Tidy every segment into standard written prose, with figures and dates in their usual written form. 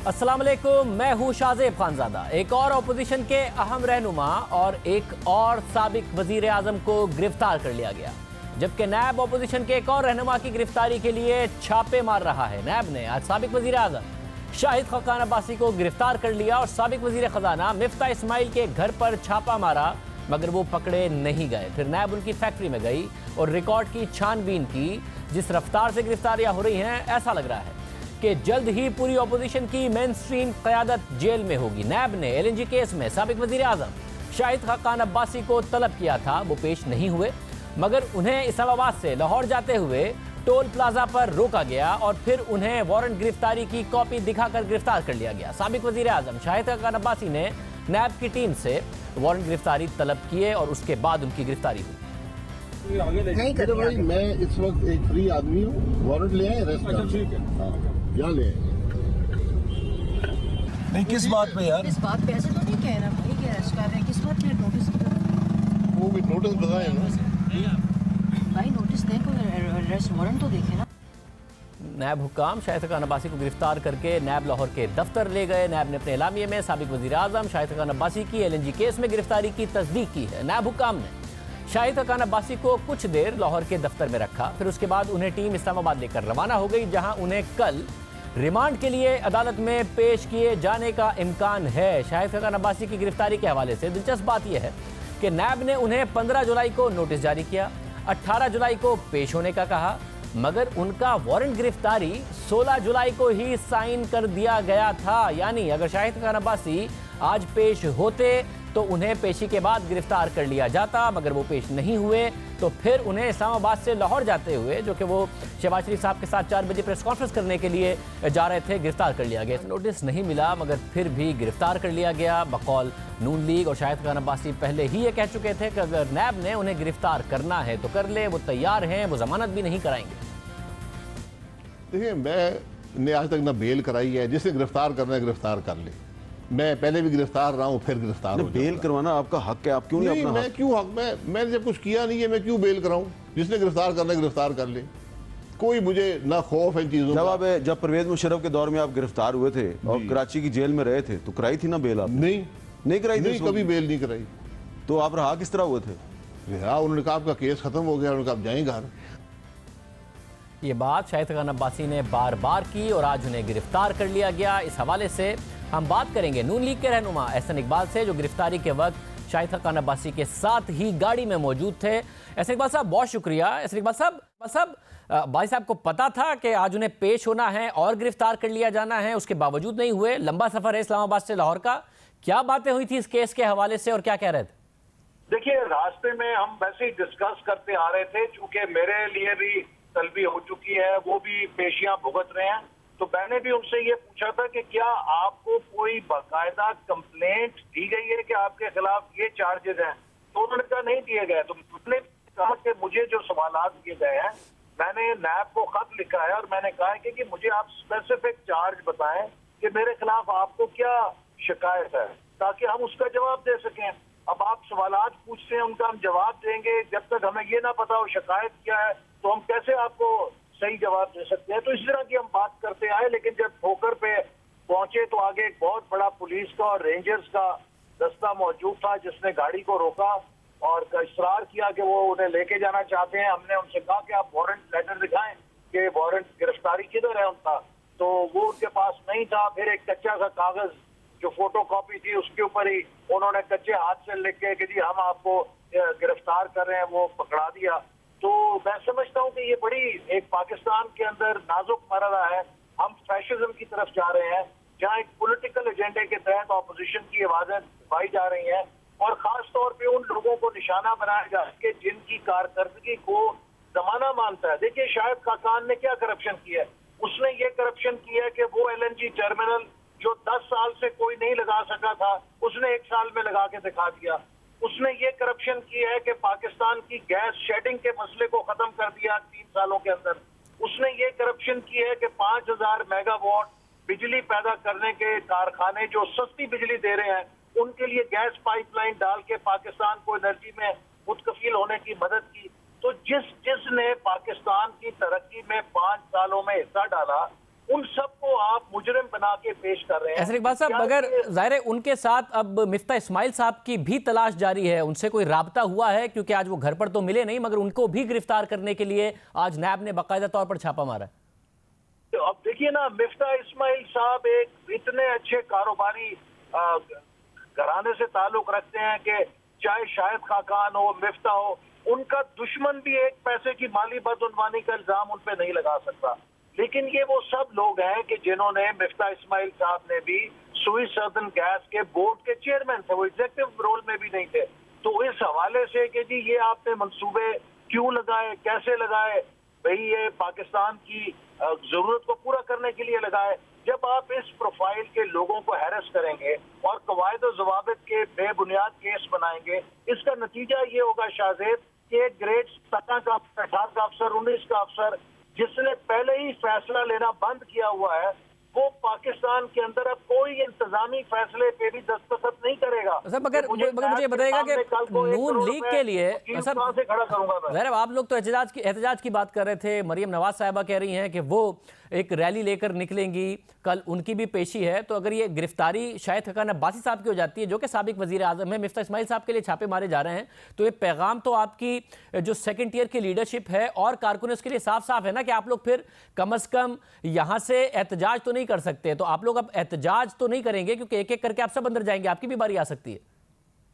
अस्सलाम वालेकुम, मैं हूं शाहजेब खानजादा। एक और अपोजिशन के अहम रहनुमा और एक और साबिक वजीर आजम को गिरफ्तार कर लिया गया, जबकि नैब अपोजिशन के एक और रहनुमा की गिरफ्तारी के लिए छापे मार रहा है। नैब ने आज साबिक वजीर आजम शाहिद खाकान अब्बासी को गिरफ्तार कर लिया और साबिक वजीर खजाना मिफ्ता इस्माइल के घर पर छापा मारा, मगर वो पकड़े नहीं गए। फिर नैब उनकी फैक्ट्री में गई और रिकॉर्ड की छानबीन की। जिस रफ्तार से गिरफ्तारियां हो रही हैं, ऐसा लग रहा है कि जल्द ही पूरी अपोजिशन की मेन स्ट्रीम क़यादत जेल में होगी। नैब ने LNG केस में साबिक वजीर आजम शाहिद खाकान अब्बासी को तलब किया था, वो पेश नहीं हुए, मगर उन्हें इस्लामाबाद से लाहौर जाते हुए टोल प्लाजा पर रोका गया और फिर उन्हें वारंट गिरफ्तारी की कॉपी दिखाकर गिरफ्तार कर लिया गया। साबिक वजीर आजम शाहिद खाकान अब्बासी ने नैब की टीम से वारंट गिरफ्तारी तलब किए और उसके बाद उनकी गिरफ्तारी हुई। नहीं कर भाई, मैं इस वक्त एक फ्री आदमी हूँ, वारंट ले आए, रेस्ट कर। ठीक है, यहाँ ले आए। नहीं, किस बात पे यार? इस बात पे ऐसे तो नहीं कह रहा भाई कि अरेस्ट कर रहे हैं। किस बात पे नोटिस कर रहे हैं? वो भी नोटिस बताए ना भाई, नोटिस दें, कोई अरेस्ट वारंट तो देखे ना। नैब हुक्काम शाहिद खाकान अब्बासी को गिरफ्तार करके नैब लाहौर के दफ्तर ले गए। नैब ने अपने एलामिये में साबिक वजीर आजम शाहिद खाकान अब्बासी की LNG केस में गिरफ्तारी की तस्दीक की है। नैब हुक्काम ने शाहिद खाकान अब्बासी को कुछ देर लाहौर के दफ्तर में रखा, फिर उसके बाद उन्हें टीम इस्लामाबाद लेकर रवाना हो गई, जहां उन्हें कल रिमांड के लिए अदालत में पेश किए जाने का इम्कान है। शाहिद खाकान अब्बासी की गिरफ्तारी के हवाले से दिलचस्प बात यह है कि नैब ने उन्हें 15 जुलाई को नोटिस जारी किया, 18 जुलाई को पेश होने का कहा, मगर उनका वारंट गिरफ्तारी 16 जुलाई को ही साइन कर दिया गया था। यानी अगर शाहिद खाकान अब्बासी आज पेश होते तो उन्हें पेशी के बाद गिरफ्तार कर लिया जाता, मगर वो पेश नहीं हुए तो फिर उन्हें इस्लामाबाद से लाहौर जाते हुए, जो कि वो शहबाज शरीफ साहब के साथ 4 बजे प्रेस कॉन्फ्रेंस करने के लिए जा रहे थे, गिरफ्तार कर लिया गया। नोटिस नहीं मिला, मगर फिर भी गिरफ्तार कर लिया गया। बकौल नून लीग और शाहिद खाकान अब्बासी पहले ही ये कह चुके थे कि अगर नैब ने उन्हें गिरफ्तार करना है तो कर ले, वो तैयार हैं, वो जमानत भी नहीं कराएंगे। देखिए, मैंने आज तक ना बेल कराई है। जिसे गिरफ्तार करना है गिरफ्तार कर ले। मैं पहले भी गिरफ्तार रहा हूँ, फिर गिरफ्तार हो बेल करवाना आपका हक है, आप क्यों नहीं अपना मैं क्यों हक? मैंने जब कुछ किया नहीं है, मैं क्यों बेल कराऊं? जिसने गिरफ्तार करना है गिरफ्तार कर ले। कोई मुझे ना खौफ है चीजों का। जब परवेज मुशर्रफ के दौर में आप गिरफ्तार हुए थे और कराची की जेल में रहे थे तो कराई थी ना बेल? आप नहीं कराई थी? कभी बेल नहीं कराई। तो आप रहा किस तरह हुए थे? उन्होंने कहा आपका केस खत्म हो गया, उन्होंने कहा आप जाएं घर। ये बात शाहिद खाकान अब्बासी ने बार बार की और आज उन्हें गिरफ्तार कर लिया गया। इस हवाले से हम बात करेंगे नून लीग के रहनुमा एहसन इकबाल से, जो गिरफ्तारी के वक्त शाहिद खाकान अब्बासी के साथ ही गाड़ी में मौजूद थे। एहसन इकबाल साहब, बहुत शुक्रिया। एहसन इकबाल साहब, भाई साहब को पता था कि आज उन्हें पेश होना है और गिरफ्तार कर लिया जाना है, उसके बावजूद नहीं हुए? लंबा सफर है इस्लामाबाद से लाहौर का, क्या बातें हुई थी इस केस के हवाले से और क्या कह रहे थे? देखिए, रास्ते में हम वैसे ही डिस्कस करते आ रहे थे, चूंकि मेरे लिए भी तलबी हो चुकी है, वो भी पेशियां भुगत रहे हैं, तो मैंने भी उनसे ये पूछा था कि क्या आपको कोई बाकायदा कंप्लेंट दी गई है कि आपके खिलाफ ये चार्जेस हैं? तो उन्होंने कहा नहीं दिए गए। तो मैंने कहा कि मुझे जो सवालात दिए गए हैं, मैंने नैब को खत लिखा है और मैंने कहा है कि मुझे आप स्पेसिफिक चार्ज बताएं कि मेरे खिलाफ आपको क्या शिकायत है, ताकि हम उसका जवाब दे सकें। अब आप सवालात पूछते हैं, उनका हम जवाब देंगे, जब तक हमें ये ना पता हो शिकायत क्या है तो हम कैसे आपको सही जवाब दे सकते हैं? तो इस तरह की हम बात करते आए, लेकिन जब ठोकर पे पहुंचे तो आगे एक बहुत बड़ा पुलिस का और रेंजर्स का दस्ता मौजूद था, जिसने गाड़ी को रोका और इसरार किया कि वो उन्हें लेके जाना चाहते हैं। हमने उनसे कहा कि आप वारंट लेटर दिखाएं कि वारंट गिरफ्तारी किधर है उनका, तो वो उनके पास नहीं था। फिर एक कच्चा सा कागज जो फोटो कॉपी थी, उसके ऊपर ही उन्होंने कच्चे हाथ से लिख के कि जी हम आपको गिरफ्तार कर रहे हैं, वो पकड़ा दिया। तो मैं समझता हूँ कि ये बड़ी एक पाकिस्तान के अंदर नाजुक मरहला है। हम फैशिज्म की तरफ जा रहे हैं, जहाँ एक पॉलिटिकल एजेंडे के तहत ऑपोजिशन की आवाजें दबाई जा रही हैं और खास तौर पे उन लोगों को निशाना बनाया जा सके जिनकी कारकर्दगी को जमाना मानता है। देखिए, शाहिद खाकान ने क्या करप्शन किया है? उसने ये करप्शन किया है कि वो LNG टर्मिनल जो 10 साल से कोई नहीं लगा सका था, उसने 1 साल में लगा के दिखा दिया। उसने ये करप्शन की है कि पाकिस्तान की गैस शेडिंग के मसले को खत्म कर दिया 3 सालों के अंदर। उसने ये करप्शन की है कि 5000 मेगावाट बिजली पैदा करने के कारखाने जो सस्ती बिजली दे रहे हैं, उनके लिए गैस पाइपलाइन डाल के पाकिस्तान को एनर्जी में मुतकफिल होने की मदद की। तो जिसने पाकिस्तान की तरक्की में 5 सालों में हिस्सा डाला, उन सबको आप मुजरिम बना के पेश कर रहे हैं। ऐसे इकबाल साहब, मगर जाहिर है उनके साथ अब मिफ्ता इस्माइल साहब की भी तलाश जारी है, उनसे कोई राब्ता हुआ है? क्योंकि आज वो घर पर तो मिले नहीं, मगर उनको भी गिरफ्तार करने के लिए आज नैब ने बाकायदा तौर पर छापा मारा है। तो अब देखिए ना, मिफ्ता इस्माइल साहब एक इतने अच्छे कारोबारी घराने से ताल्लुक रखते हैं कि चाहे शाहिद खाकान हो, मिफ्ता हो, उनका दुश्मन भी एक पैसे की माली बदउनवानी का इल्जाम उन पे नहीं लगा सकता। लेकिन ये वो सब लोग हैं कि जिन्होंने, मिफ्ता इस्माइल साहब ने भी स्विस सर्दन गैस के बोर्ड के चेयरमैन थे, वो एग्जीक्यूटिव रोल में भी नहीं थे। तो इस हवाले से कि जी ये आपने मंसूबे क्यों लगाए, कैसे लगाए, भाई ये पाकिस्तान की जरूरत को पूरा करने के लिए लगाए। जब आप इस प्रोफाइल के लोगों को हैरेस करेंगे और कवायद और जवाबित के बेबुनियाद केस बनाएंगे, इसका नतीजा ये होगा शाहजेब कि एक ग्रेड 17 का, 18 का अफसर, 19 का अफसर जिसने पहले ही फैसला लेना बंद किया हुआ है, वो पाकिस्तान के अंदर अब कोई इंतजामी फैसले पे भी दस्तखत नहीं करेगा। सर मगर मुझे बताइएगा कि नून लीग के लिए सर से खड़ा करूंगा मैं। ज़ाहिर आप लोग तो एहतजाज की बात कर रहे थे। मरियम नवाज साहिबा कह रही हैं कि वो एक रैली लेकर निकलेंगी, कल उनकी भी पेशी है। तो अगर ये गिरफ्तारी शाहिद खाकान अब्बासी साहब की हो जाती है, जो कि साबिक वजीर आजम है, मिफ्ता इस्माइल साहब के लिए छापे मारे जा रहे हैं, तो ये पैगाम तो आपकी जो सेकंड ईयर की लीडरशिप है और कारकुन उसके लिए साफ साफ है ना कि आप लोग फिर कम से कम यहाँ से एहतजाज तो नहीं कर सकते। तो आप लोग अब एहतजाज तो नहीं करेंगे क्योंकि एक एक करके आप सब अंदर जाएंगे, आपकी भी बारी आ सकती है।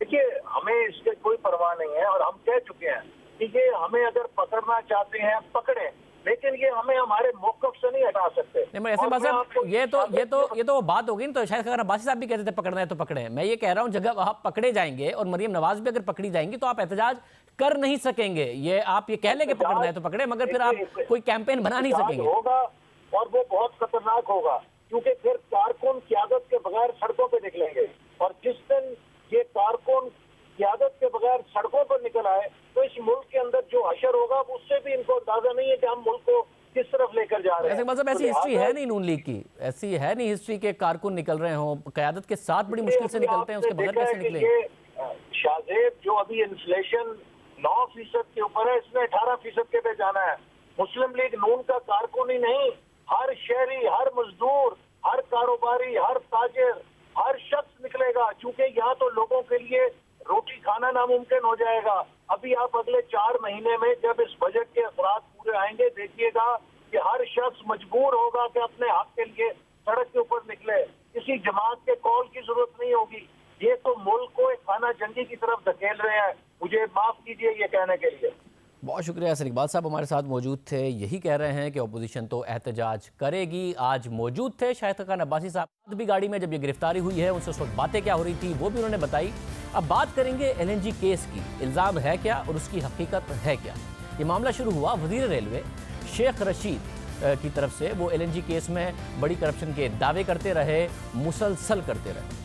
देखिए, हमें इससे कोई परवाह नहीं है और हम कह चुके हैं कि ये हमें अगर पकड़ना चाहते हैं पकड़े, लेकिन ये हमें हमारे मौक़िफ़ से नहीं हटा सकते। नहीं, ऐसे बात साहब, ये तो वो बात होगी ना। तो शाहिद खाकान अब्बासी साहब भी कहते थे पकड़ना है तो पकड़े। मैं ये कह रहा हूँ जगह आप पकड़े जाएंगे और मरियम नवाज भी अगर पकड़ी जाएंगी तो आप एहतजाज कर नहीं सकेंगे। ये आप ये कह लेंगे पकड़ना है तो पकड़े, मगर फिर आप कोई कैंपेन बना नहीं सकेंगे। होगा और वो बहुत खतरनाक होगा, क्योंकि फिर कारकुन क़यादत के बगैर सड़कों पे निकलेंगे और जिस दिन ये कारकुन क़यादत के बगैर सड़कों पर निकल आए तो इस मुल्क के अंदर जो हशर होगा उससे भी इनको अंदाजा नहीं है कि हम मुल्क को किस तरफ लेकर जा रहे हैं। ऐसे मतलब ऐसी हिस्ट्री है नहीं नून लीग की, ऐसी है नहीं हिस्ट्री के कारकुन निकल रहे हों, क़यादत के साथ बड़ी मुश्किल से निकलते हैं, उसके बगैर कैसे निकले। शाहजेब, जो अभी इन्फ्लेशन 9% के ऊपर है, इसमें 18% के पे जाना है। मुस्लिम लीग नून का कारकुन ही नहीं, हर शहरी, हर मजदूर, हर कारोबारी, हर ताजिर, हर शख्स निकलेगा, क्योंकि यहाँ तो लोगों के लिए रोटी खाना नामुमकिन हो जाएगा। अभी आप अगले 4 महीने में जब इस बजट के असरात पूरे आएंगे, देखिएगा कि हर शख्स मजबूर होगा कि अपने हक के लिए सड़क के ऊपर निकले। किसी जमात के कॉल की जरूरत नहीं होगी। ये तो मुल्क को एक खाना जंगी की तरफ धकेल रहे हैं, मुझे माफ कीजिए ये कहने के लिए। बहुत शुक्रिया। सर इकबाल साहब हमारे साथ मौजूद थे, यही कह रहे हैं कि अपोजिशन तो एहतजाज करेगी। आज मौजूद थे शाहिद खाकान अब्बासी साहब भी गाड़ी में, जब ये गिरफ्तारी हुई है उनसे उस वक्त बातें क्या हो रही थी वो भी उन्होंने बताई। अब बात करेंगे LNG केस की, इल्ज़ाम है क्या और उसकी हकीकत है क्या। ये मामला शुरू हुआ वज़ीर रेलवे शेख रशीद की तरफ से। वो LNG केस में बड़ी करप्शन के दावे करते रहे, मुसलसल करते रहे।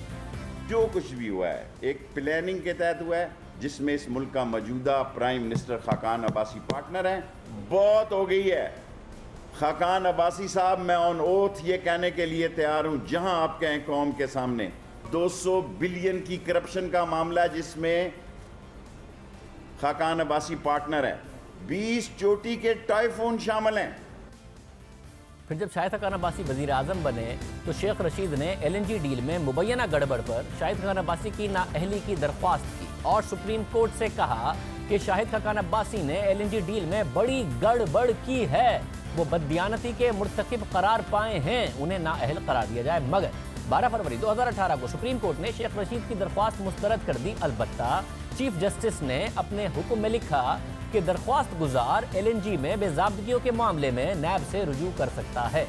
जो कुछ भी हुआ है एक प्लानिंग के तहत हुआ है, जिसमें इस मुल्क का मौजूदा prime minister Khaqan Abbasi partner हैं। बहुत हो गई है खाकान अब्बासी साहब, मैं ऑन ओथ ये कहने के लिए तैयार हूं, जहां आप कहें कौम के सामने 200 बिलियन की करप्शन का मामला है जिसमें खाकान अब्बासी पार्टनर है, 20 चोटी के टाइफून शामिल हैं। फिर जब शाहिद खाकान अब्बासी वज़ीर आज़म बने तो शेख रशीद ने LNG डील में मुबैना गड़बड़ पर शाहिद खाकान अब्बासी की नाअहली की दरख्वास्त की और सुप्रीम कोर्ट से कहा कि शाहिद खाकान अब्बासी ने LNG डील में बड़ी गड़बड़ की है, वो बददियानती के मुर्तकिब करार पाए हैं, उन्हें नाअहल करार दिया जाए। मगर 12 फरवरी 2018 को सुप्रीम कोर्ट ने शेख रशीद की दरख्वास्त मुस्तरद कर दी। अलबत्ता चीफ जस्टिस ने अपने हुक्म में लिखा कि दरख्वास्त गुजार LNG में बेज़ाब्तगियों के मामले में नैब से रुजू कर सकता है।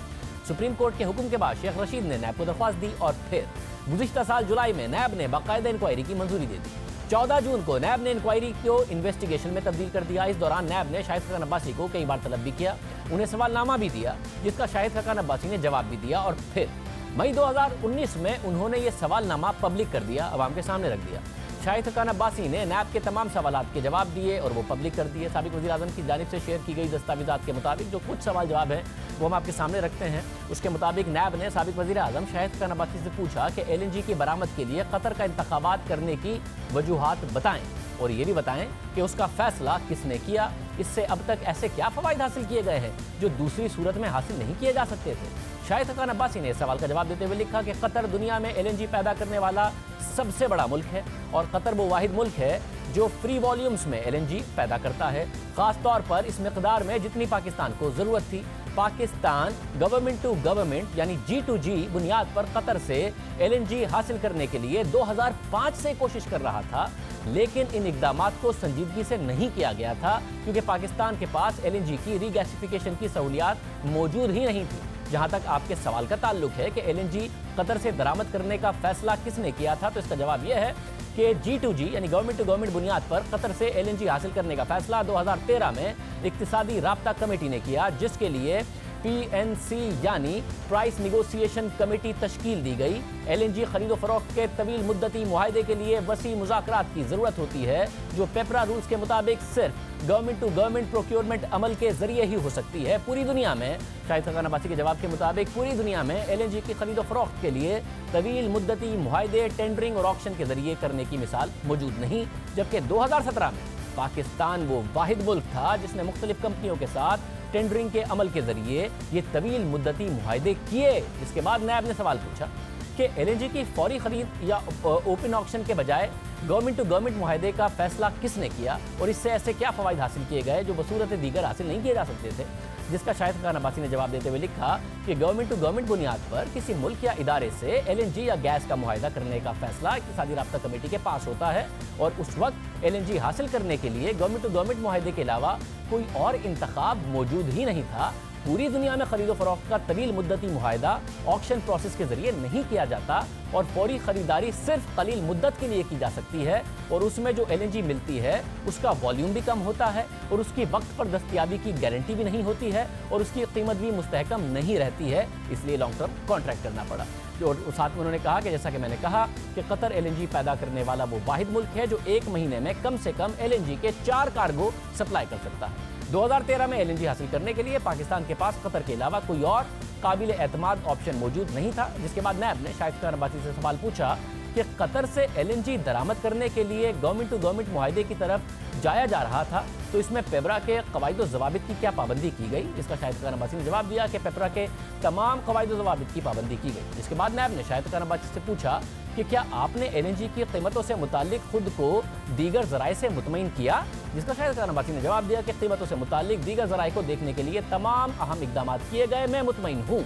सुप्रीम कोर्ट के हुक्म के बाद शेख रशीद ने नैब को दरख्वास्त दी और फिर गुज़िश्ता साल जुलाई में नैब ने बाकायदा इंक्वायरी की मंजूरी दे दी। 14 जून को नैब ने इंक्वायरी को इन्वेस्टिगेशन में तब्दील कर दिया। इस दौरान नैब ने शाहिद खाकान अब्बासी को कई बार तलब भी किया, उन्हें सवालनामा भी दिया जिसका शाहिद खाकान अब्बासी ने जवाब भी दिया और फिर मई 2019 में उन्होंने ये सवालनामा पब्लिक कर दिया, अवाम के सामने रख दिया। शाहिद खकान अब्बासी ने नैब के तमाम सवालात के जवाब दिए और वो पब्लिक कर दिए। साबिक वज़ीर आज़म की जानिब से शेयर की गई दस्तावेज़ात के मुताबिक जो कुछ सवाल जवाब हैं वो हम आपके सामने रखते हैं। उसके मुताबिक नैब ने साबिक वज़ीर आज़म शाहिद खकान अब्बासी से पूछा कि LNG की बरामद के लिए कतर का इंतखाबात करने की वजूहात बताएं और ये भी बताएं कि उसका फैसला किसने किया। इससे अब तक ऐसे क्या फ़वाइद हासिल किए गए हैं जो दूसरी सूरत में हासिल नहीं किए जा सकते थे। शाहिद खकान अब्बासी ने इस सवाल का जवाब देते हुए लिखा कि कतर दुनिया में LNG पैदा करने वाला सबसे बड़ा मुल्क है और कतर वो वाहिद मुल्क है जो फ्री वॉल्यूम्स में LNG पैदा करता है, ख़ास तौर पर इस मिक़दार में जितनी पाकिस्तान को ज़रूरत थी। पाकिस्तान गवर्नमेंट टू गवर्नमेंट यानी G2G बुनियाद पर कतर से LNG हासिल करने के लिए 2005 से कोशिश कर रहा था, लेकिन इन इक़दामात को संजीदगी से नहीं किया गया था क्योंकि पाकिस्तान के पास LNG की रीगैसिफिकेशन की सहूलियात मौजूद ही नहीं थी। जहां तक आपके सवाल का ताल्लुक है कि LNG कतर से दरामद करने का फैसला किसने किया था, तो इसका जवाब यह है कि G2G यानी गवर्नमेंट टू गवर्नमेंट बुनियाद पर कतर से LNG हासिल करने का फैसला 2013 में इक्तिसादी राब्ता कमेटी ने किया, जिसके लिए PNC यानी प्राइस निगोसिएशन कमेटी तश्कील दी गई। LNG खरीदो फरोख्त के तवील मुद्दती मुआहदे के लिए वसी मुज़ाकरात की ज़रूरत होती है जो पेपरा रूल्स के मुताबिक सिर्फ गवर्नमेंट टू गवर्नमेंट प्रोक्योरमेंट अमल के जरिए ही हो सकती है। पूरी दुनिया में शाहिद खकान अब्बासी के जवाब के मुताबिक पूरी दुनिया में LNG की खरीदो फरोख्त के लिए तवील मुद्दती मुआहदे टेंडरिंग और ऑक्शन के जरिए करने की मिसाल मौजूद नहीं, जबकि 2017 में पाकिस्तान वो वाहिद मुल्क था जिसने मुख्तलिफ कंपनियों के साथ टेंडरिंग के अमल के जरिए ये तवील मुद्दती मुआहदे किए। जिसके बाद नैब ने सवाल पूछा कि LNG की फौरी खरीद या ओपन ऑक्शन के बजाय गवर्नमेंट टू गवर्नमेंट मुआहदे का फैसला किसने किया और इससे ऐसे क्या फ़वाइद हासिल किए गए जो बसूरत दीगर हासिल नहीं किए जा सकते थे। जिसका शाहिद खकान अब्बासी ने जवाब देते हुए लिखा कि गवर्नमेंट टू गवर्नमेंट बुनियाद पर किसी मुल्क या इदारे से LNG या गैस का मुआहदा करने का फैसला इक्तिसादी राब्ता कमेटी के पास होता है और उस वक्त LNG हासिल करने के लिए गवर्नमेंट टू गवर्नमेंट मुआहदे के अलावा कोई और इंतखाब मौजूद ही नहीं था। पूरी दुनिया में खरीदो फरोख्त का तवील मुद्दती मुआहदा ऑक्शन प्रोसेस के जरिए नहीं किया जाता और फौरी खरीदारी सिर्फ कलील मुद्दत के लिए की जा सकती है और उसमें जो LNG मिलती है उसका वॉल्यूम भी कम होता है और उसकी वक्त पर दस्तयाबी की गारंटी भी नहीं होती है और उसकी कीमत भी मुस्तहकम नहीं रहती है, इसलिए लॉन्ग टर्म कॉन्ट्रैक्ट करना पड़ा। और साथ में उन्होंने कहा कि जैसा कि मैंने कहा कि कतर LNG पैदा करने वाला वो वाहिद मुल्क है जो एक महीने में कम से कम LNG के 4 कार्गो सप्लाई कर सकता है। 2013 में LNG हासिल करने के लिए पाकिस्तान के पास कतर के अलावा कोई और काबिल एतमाद ऑप्शन मौजूद नहीं था। जिसके बाद नैब ने शाहिद खकान अब्बासी से सवाल पूछा कि कतर से LNG दरामद करने के लिए गवर्नमेंट टू गवर्नमेंट मुआहदे की तरफ जाया जा रहा था, तो इसमें पेपरा के कवायद ज़वाबित की क्या पाबंदी की गई। इसका शाहिद खकान अब्बासी ने जवाब दिया कि पेपरा के तमाम कवायद ज़वाबित की पाबंदी की गई। इसके बाद नैब ने शाहिद खकान अब्बासी से पूछा कि क्या आपने LNG की कीमतों से मुतालिक खुद को दीगर ज़राए से मुतमईन किया। जिसका शाहिद खकान अब्बासी ने जवाब दिया कि कीमतों से मुतालिक दीगर ज़राए को देखने के लिए तमाम अहम इक़दाम किए गए। मैं मुतमईन हूँ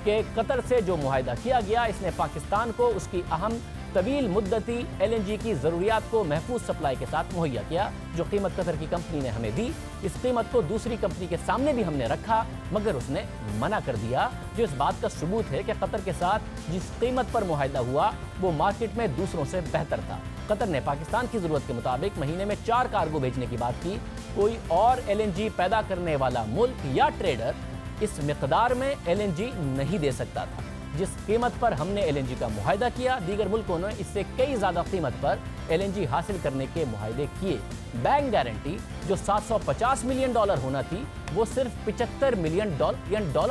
कि कतर से जो मुआहदा किया गया इसने पाकिस्तान को उसकी अहम तवील मुद्दती LNG की ज़रूरियात को महफूज सप्लाई के साथ मुहैया किया। जो कीमत कतर की कंपनी ने हमें दी, इस कीमत को दूसरी कंपनी के सामने भी हमने रखा मगर उसने मना कर दिया, जो इस बात का सबूत है कि कतर के साथ जिस कीमत पर मुआहदा हुआ वो मार्केट में दूसरों से बेहतर था। कतर ने पाकिस्तान की ज़रूरत के मुताबिक महीने में 4 कार्गो भेजने की बात की। कोई और LNG पैदा करने वाला मुल्क या ट्रेडर इस मिकदार में LNG नहीं दे सकता था। जिस कीमत पर हमने LNG का मुआहदा किया, दीगर मुल्कों ने इससे कई ज़्यादा कीमत पर LNG हासिल करने के मुआहदे किए। बैंक गारंटी जो $750 मिलियन होना थी वो सिर्फ $75 मिलियन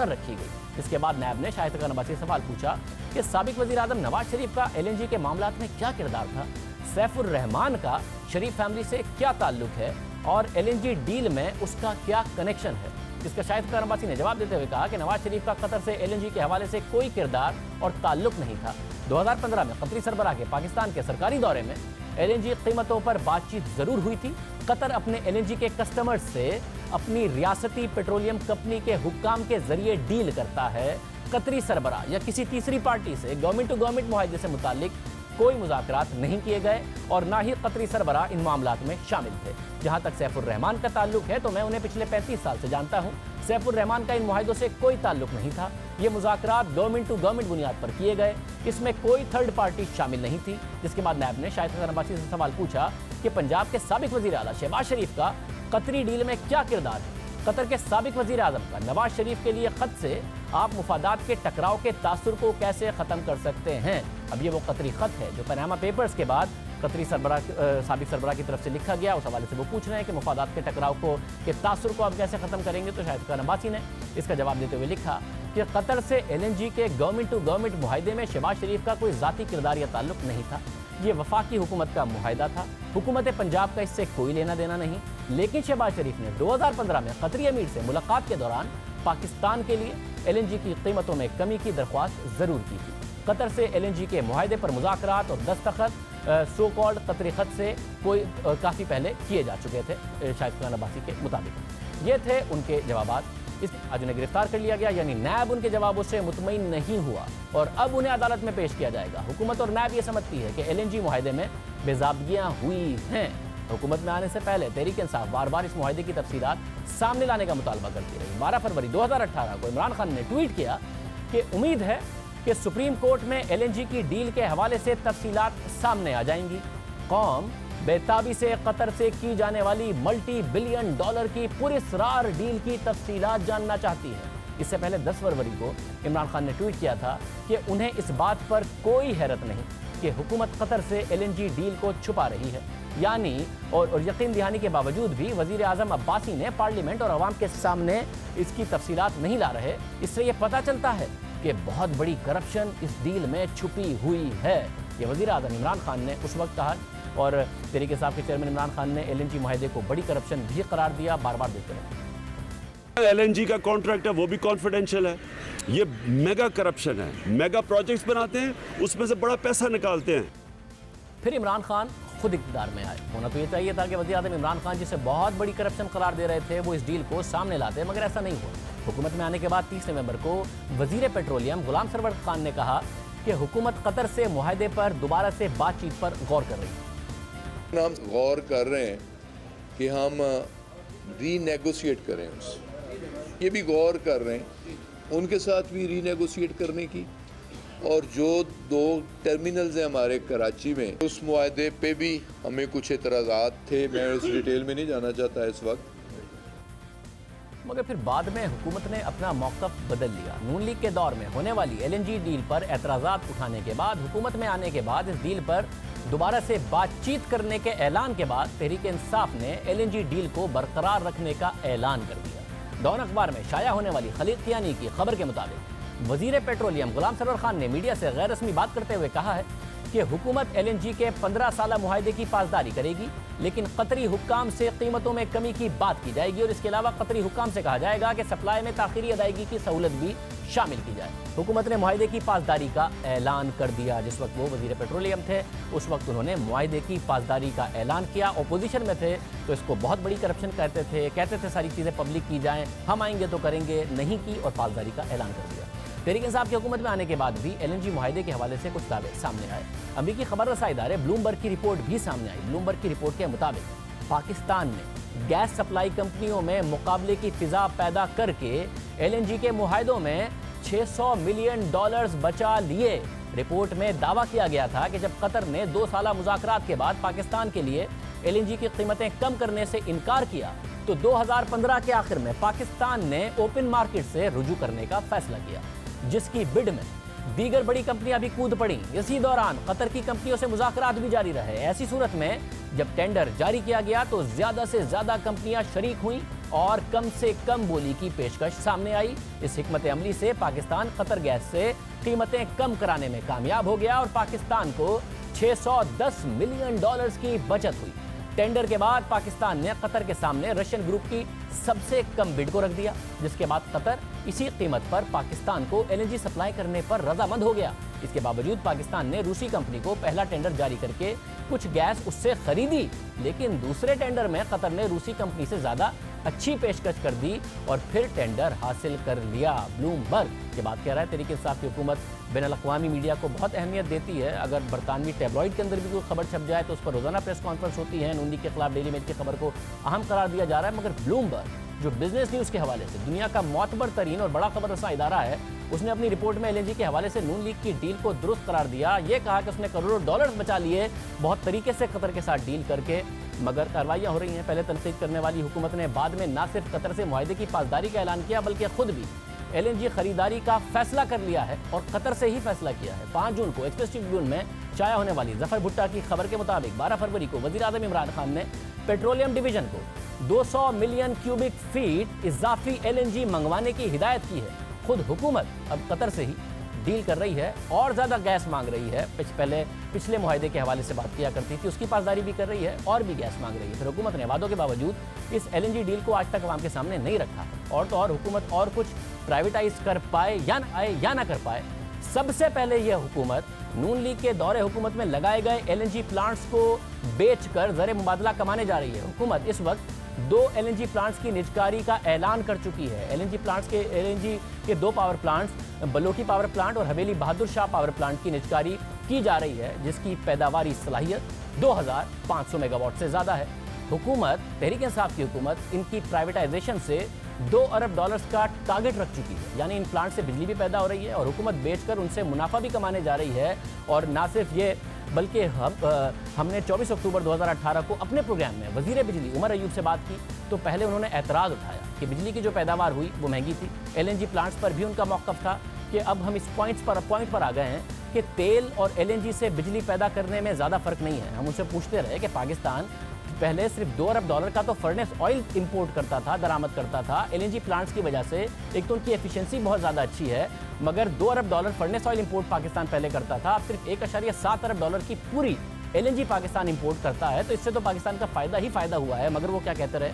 रखी गई। इसके बाद नैब ने शाहिद खकान अब्बासी से सवाल पूछा कि साबिक वज़ीर आज़म नवाज शरीफ का LNG के मामलात में क्या किरदार था, सैफुर रहमान का शरीफ फैमिली से क्या ताल्लुक है और LNG डील में उसका क्या कनेक्शन है। जिसका शाहिद खकान अब्बासी ने जवाब देते हुए कहा कि नवाज शरीफ का कतर से LNG के हवाले से कोई किरदार और ताल्लुक नहीं था। 2015 में कतरी सरबराह के पाकिस्तान के सरकारी दौरे में LNG कीमतों पर बातचीत ज़रूर हुई थी। कतर अपने LNG के कस्टमर्स से अपनी रियासती पेट्रोलियम कंपनी के हुक्काम के जरिए डील करता है। कतरी सरबराह या किसी तीसरी पार्टी से गवर्नमेंट टू गवर्नमेंट मुआहदे से मुतालिक कोई मुज़ाकरात नहीं किए गए और ना ही कतरी सरबराह इन मामलात में शामिल थे। जहां तक सैफुर रहमान का ताल्लुक है तो मैं उन्हें पिछले 35 साल से जानता हूं। सैफुर रहमान का इन मुआहदों से कोई ताल्लुक नहीं था। ये मुज़ाकरात गवर्नमेंट टू गवर्नमेंट बुनियाद पर किए गए, इसमें कोई थर्ड पार्टी शामिल नहीं थी। जिसके बाद नैब ने शाहिद खकान अब्बासी से सवाल पूछा कि पंजाब के साबिक वज़ीर आला शहबाज शरीफ का कतरी डील में क्या किरदार है। कतर के साबिक वज़ीर आज़म का नवाज शरीफ के लिए ख़त से आप मुफादात के टकराव के तासुर को कैसे ख़त्म कर सकते हैं। अब ये वो कतरी ख़त है जो पनामा पेपर्स के बाद कतरी साबिक सरबराह की तरफ से लिखा गया। उस हवाले से वो पूछ रहे हैं कि मुफादात के टकराव के तासुर को आप कैसे ख़त्म करेंगे। तो शाहिद खान अब्बासी ने इसका जवाब देते हुए लिखा कि कतर से LNG के गवर्नमेंट टू गवर्नमेंट मुआहदे में शहबाज शरीफ का कोई ज़ाती किरदार या ताल्लुक नहीं था। ये वफाकी हुकूमत का मुआहदा था। हुकूमत पंजाब का इससे कोई लेना देना नहीं। लेकिन शहबाज शरीफ ने 2015 में कतरी अमीर से मुलाकात के दौरान पाकिस्तान के लिए LNG की कीमतों में कमी की दरख्वास्त ज़रूर की थी। कतर से LNG के मुआहदे पर मुज़ाकरात और दस्तखत सो कॉल्ड कतरी ख़त से काफ़ी पहले किए जा चुके थे। शाहिद खान अब्बासी के मुताबिक ये थे उनके जवाबात। इस आज उन्हें गिरफ्तार कर लिया गया, यानी नैब उनके जवाबों से मुतमईन नहीं हुआ और अब उन्हें अदालत में पेश किया जाएगा। हुकूमत और नैब ये समझती है कि LNG मुआहदे में बेज़ाबगियाँ हुई हैं। हुकूमत में आने से पहले तहरीक इंसाफ बार बार इस मुआहदे की तफसीलात सामने लाने का मुतालबा करती रही। 12 फरवरी 2018 को इमरान खान ने ट्वीट किया कि उम्मीद है कि सुप्रीम कोर्ट में LNG की डील के हवाले से तफसीलात सामने आ जाएंगी। कौम बेताबी से कतर से की जाने वाली मल्टी बिलियन डॉलर की पुरस्रार डील की तफसीलात जानना चाहती है। इससे पहले 10 फरवरी को इमरान खान ने ट्वीट किया था कि उन्हें इस बात पर कोई हैरत नहीं कि हुकूमत कतर से LNG डील को छुपा रही है। यानी और यकीन दहानी के बावजूद भी वज़ीर आज़म अब्बासी ने पार्लियामेंट और अवाम के सामने इसकी तफसीलात नहीं ला रहे। इससे यह पता चलता है कि बहुत बड़ी करप्शन इस डील में छुपी हुई है। ये वज़ीर आज़म इमरान खान ने उस वक्त कहा और तहरीक इंसाफ के चेयरमैन इमरान खान ने LNG मुआहदे को बड़ी करप्शन भी करार दिया। बार बार देते रहे। LNG का कॉन्ट्रैक्ट है वो भी कॉन्फिडेंशियल है। ये मेगा करप्शन है। मेगा प्रोजेक्ट्स बनाते हैं, उसमें से बड़ा पैसा निकालते हैं। फिर इमरान खान खुद इक़्तिदार में आए। होना तो ये चाहिए था कि वज़ीर आज़म इमरान खान जिसे बहुत बड़ी करप्शन करार दे रहे थे वो इस डील को सामने लाते, मगर ऐसा नहीं हुआ। हुकूमत में आने के बाद 30 नवंबर को वज़ीर पेट्रोलियम गुलाम सरवर खान ने कहा कि हुकूमत कतर से मुआहदे पर दोबारा से बातचीत पर गौर कर रही है। हम गौर कर रहे हैं कि हम रीनेगोशिएट करें उससे। ये भी गौर कर रहे हैं उनके साथ भी रीनेगोशिएट करने की। और जो 2 टर्मिनल्स हैं हमारे कराची में, उस मुआहदे पे भी हमें कुछ एतराज़ात थे। मैं उस डिटेल में नहीं जाना चाहता इस वक्त। मगर फिर बाद में हुकूमत ने अपना मौक़िफ़ बदल लिया। नून लीग के दौर में होने वाली LNG डील पर एतराज़ात उठाने के बाद, हुकूमत में आने के बाद, इस डील पर दोबारा से बातचीत करने के ऐलान के बाद तहरीक इंसाफ ने LNG डील को बरकरार रखने का ऐलान कर दिया। डॉन अखबार में शाया होने वाली खलीद कियानी की खबर के मुताबिक वज़ीर पेट्रोलियम गुलाम सरवर खान ने मीडिया से गैर रस्मी बात करते हुए कहा है कि हुकूमत LNG के 15 साला मुआहदे की पासदारी करेगी, लेकिन कतरी हुक्काम से कीमतों में कमी की बात की जाएगी और इसके अलावा कतरी हुक्काम से कहा जाएगा कि सप्लाई में ताख़ीरी अदायगी की सहूलत भी शामिल की जाए। हुकूमत ने मुआहदे की पासदारी का ऐलान कर दिया। जिस वक्त वो वज़ीर पेट्रोलियम थे उस वक्त उन्होंने मुआहदे की पासदारी का ऐलान किया। अपोजिशन में थे तो इसको बहुत बड़ी करप्शन कहते थे सारी चीज़ें पब्लिक की जाएँ, हम आएंगे तो करेंगे, नहीं की और पासदारी का ऐलान कर दिया। तहरीक इंसाफ की हुकूमत में आने के बाद भी LNG मुआहदे के हवाले से कुछ दावे सामने आए। अमरीकी खबर रसा इदारे ब्लूमबर्ग की रिपोर्ट भी सामने आई। ब्लूमबर्ग की रिपोर्ट के मुताबिक पाकिस्तान ने गैस सप्लाई कंपनियों में मुकाबले की फिजा पैदा करके LNG के मुआहदों में $600 मिलियन बचा लिए। रिपोर्ट में दावा किया गया था कि जब कतर ने 2 साला मुज़ाकरात के बाद पाकिस्तान के लिए LNG की कीमतें कम करने से इनकार किया तो 2015 के आखिर में पाकिस्तान ने ओपन मार्केट से रुजू करने का फैसला किया, जिसकी बिड में दीगर बड़ी कंपनियां भी कूद पड़ी। इसी दौरान कतर की कंपनियों से मुज़ाकरात भी जारी रहे। ऐसी सूरत में जब टेंडर जारी किया गया तो ज़्यादा से ज़्यादा कंपनियां शरीक हुईं और कम से कम बोली की पेशकश सामने आई। इस हिकमत अमली से पाकिस्तान कतर गैस से कीमतें कम कराने में कामयाब हो गया और पाकिस्तान को $610 मिलियन की बचत हुई। टेंडर के बाद पाकिस्तान ने कतर के सामने रशियन ग्रुप की सबसे कम बिड को रख दिया, जिसके बाद कतर इसी कीमत पर पाकिस्तान को LNG सप्लाई करने पर रजामंद हो गया। इसके बावजूद पाकिस्तान ने रूसी कंपनी को पहला टेंडर जारी करके कुछ गैस उससे खरीदी, लेकिन दूसरे टेंडर में कतर ने रूसी कंपनी से ज़्यादा अच्छी पेशकश कर दी और फिर टेंडर हासिल कर लिया। ब्लूमबर्ग ये बात कह रहा है तहरीक इंसाफ की हुकूमत बैनुल-अक़वामी मीडिया को बहुत अहमियत देती है। अगर बरतानवी टैबलॉइड के अंदर भी कोई खबर छप जाए तो उस पर रोज़ाना प्रेस कॉन्फ्रेंस होती है। नून लीग के खिलाफ डेली मेल की खबर को अहम करार दिया जा रहा है, मगर ब्लूमबर्ग जो बिजनेस न्यूज़ के हवाले से दुनिया का मोतबर तरीन और बड़ा खबर रसा इदारा है, उसने अपनी रिपोर्ट में LNG के हवाले से नून लीग की डील को दुरुस्त करार दिया। ये कहा कि उसने करोड़ों डॉलर्स बचा लिए बहुत तरीके से कतर के साथ डील करके, मगर कार्रवाइयाँ हो रही हैं। पहले तनकीद करने वाली हुकूमत ने बाद में ना सिर्फ कतर से मुआहदे की पासदारी का ऐलान किया बल्कि खुद भी एलएनजी खरीदारी का फैसला कर लिया है और कतर से ही फैसला किया है। 5 जून को एक्सप्रेस ट्रिब्यून में शाया होने वाली जफर भुट्टा की खबर के मुताबिक 12 फरवरी को वजीर आज़म इमरान खान ने पेट्रोलियम डिवीजन को 200 मिलियन क्यूबिक फीट इजाफी एलएनजी मंगवाने की हिदायत की है। खुद हुकूमत अब कतर से ही डील कर रही है और ज़्यादा गैस मांग रही है। पहले पिछले मुआहदे के हवाले से बात किया करती थी, उसकी पासदारी भी कर रही है और भी गैस मांग रही है। फिर हुकूमत ने वादों के बावजूद इस एलएनजी डील को आज तक अवाम के सामने नहीं रखा और तो और हुकूमत और कुछ प्राइवेटाइज कर पाए या ना कर पाए। सबसे पहले यह हुकूमत नून लीग के दौरे हुकूमत में लगाए गए एलएनजी प्लांट्स को बेचकर ज़र मुबादला कमाने जा रही है। हुकूमत इस वक्त 2 एलएनजी प्लांट्स की निजकारी का ऐलान कर चुकी है। एलएनजी के 2 power plants Baloti power plant और हवेली बहादुर शाह पावर प्लांट की निजकारी की जा रही है, जिसकी पैदावारी सलाहियत 2500 मेगावाट से ज़्यादा है। हुकूमत, तहरीक इंसाफ की हुकूमत, इनकी प्राइवेटाइजेशन से $2 अरब का टारगेट रख चुकी है। यानी इन प्लांट से बिजली भी पैदा हो रही है और हुकूमत बेचकर उनसे मुनाफा भी कमाने जा रही है। और ना सिर्फ ये, बल्कि हमने 24 अक्टूबर 2018 को अपने प्रोग्राम में वजीर बिजली उमर अयूब से बात की तो पहले उन्होंने एतराज़ उठाया कि बिजली की जो पैदावार हुई वो महंगी थी। एलएनजी प्लांट्स पर भी उनका मौक़िफ़ था कि अब हम इस पॉइंट पर आ गए हैं कि तेल और एलएनजी से बिजली पैदा करने में ज़्यादा फ़र्क नहीं है। हम उनसे पूछते रहे कि पाकिस्तान पहले सिर्फ $2 अरब का तो फर्नेस ऑयल इंपोर्ट करता था, दरामद करता था। एलएनजी प्लांट्स की वजह से एक तो उनकी एफिशिएंसी बहुत ज़्यादा अच्छी है, मगर $2 अरब फर्नेस ऑयल इंपोर्ट पाकिस्तान पहले करता था, अब सिर्फ $1.7 अरब की पूरी एलएनजी पाकिस्तान इंपोर्ट करता है। तो इससे तो पाकिस्तान का फ़ायदा ही फ़ायदा हुआ है। मगर वो क्या कहते रहे,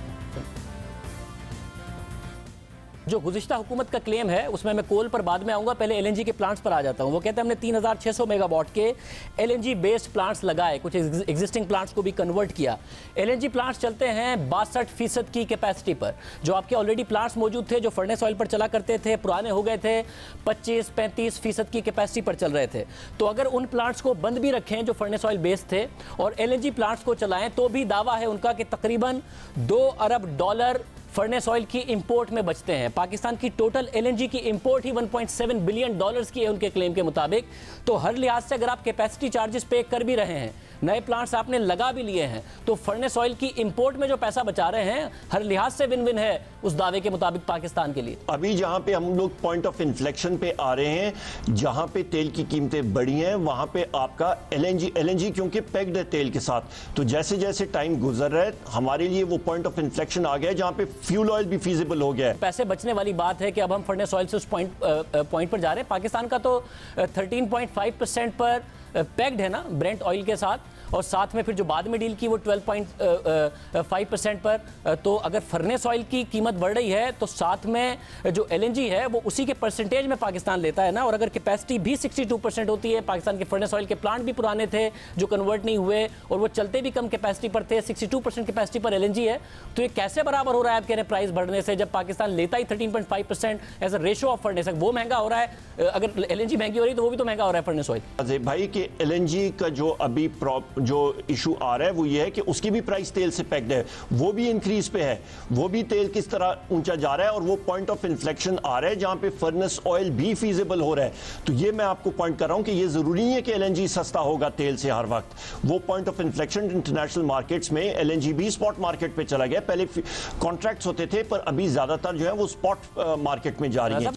जो गुज़िश्ता हुकूमत का क्लेम है उसमें मैं कोल पर बाद में आऊँगा, पहले एलएनजी के प्लांट्स पर आ जाता हूँ। वो कहते हैं हमने 3600 मेगावाट के एलएनजी बेस्ड प्लांट्स लगाए, कुछ एग्जिस्टिंग प्लांट्स को भी कन्वर्ट किया। एलएनजी प्लांट्स चलते हैं 62% की कैपेसिटी पर। जो आपके ऑलरेडी प्लांट्स मौजूद थे जो फर्नेस ऑयल पर चला करते थे, पुराने हो गए थे, 25-35% की कैपेसिटी पर चल रहे थे। तो अगर उन प्लांट्स को बंद भी रखें जो फर्नेस ऑयल बेस्ड थे और एलएनजी प्लांट्स को चलाएं, तो भी दावा है उनका कि तकरीबन $2 अरब फर्नेस ऑयल की इंपोर्ट में बचते हैं। पाकिस्तान की टोटल एलएनजी की इंपोर्ट ही $1.7 बिलियन की है उनके क्लेम के मुताबिक। तो हर लिहाज से अगर आप कैपेसिटी चार्जेस पे कर भी रहे हैं, नए प्लांट्स आपने लगा भी लिए हैं, तो फर्नेस ऑयल की इंपोर्ट में जो पैसा बचा रहे हैं, हर लिहाज से विन विन है उस दावे के मुताबिक पाकिस्तान के लिए। अभी जहां पे हम लोग पॉइंट ऑफ इन्फ्लेक्शन पे आ रहे हैं, जहां पे तेल की कीमतें बढ़ी हैं, वहां पे आपका एलएनजी क्योंकि पैक्ड है तेल के साथ, तो जैसे जैसे टाइम गुजर रहा है हमारे लिए वो पॉइंट ऑफ इन्फ्लेक्शन आ गया जहां पे फ्यूल ऑयल भी फीजिबल हो गया है। पैसे बचने वाली बात है कि अब हम फर्नेस ऑयल से उस पॉइंट पर जा रहे हैं। पाकिस्तान का तो 13.5% पर पैक्ड है ना ब्रेंट ऑयल के साथ, और साथ में फिर जो बाद में डील की वो 12.5% पर। तो अगर फर्नेस ऑयल की कीमत बढ़ रही है तो साथ में जो एलएनजी है वो उसी के परसेंटेज में पाकिस्तान लेता है ना। और अगर कैपेसिटी भी 62% होती है, पाकिस्तान के फर्नेस ऑयल के प्लांट भी पुराने थे जो कन्वर्ट नहीं हुए और वो चलते भी कम कैपेसिटी पर थे, 62% कैपेसिटी पर एलएनजी है, तो ये कैसे बराबर हो रहा है आप कह रहे हैं प्राइस बढ़ने से, जब पाकिस्तान लेता ही 13.5% as a ratio of furnace. वो महंगा हो रहा है, अगर एलएनजी महंगी हो रही है तो वो भी तो महंगा हो रहा है फर्नेस ऑयल। भाई कि एलएनजी का जो अभी जो इशू आ रहा है वो ये है कि उसकी भी प्राइस तेल से पैक्ड है, वो भी इंक्रीज पे है, वो भी तेल किस तरह ऊंचा जा रहा है और वो पॉइंट ऑफ इन्फ्लेक्शन आ रहा है जहां पे फर्नेस ऑयल भी फीजिबल हो रहा है। तो ये मैं आपको पॉइंट कर रहा हूं कि ये जरूरी नहीं है कि एलएनजी सस्ता होगा तेल से हर वक्त। वो point of inflection international markets में एलएनजी भी स्पॉट मार्केट पे चला गया। पहले कॉन्ट्रैक्ट्स होते थे पर अभी ज्यादातर जो है वो स्पॉट मार्केट में जा रही है।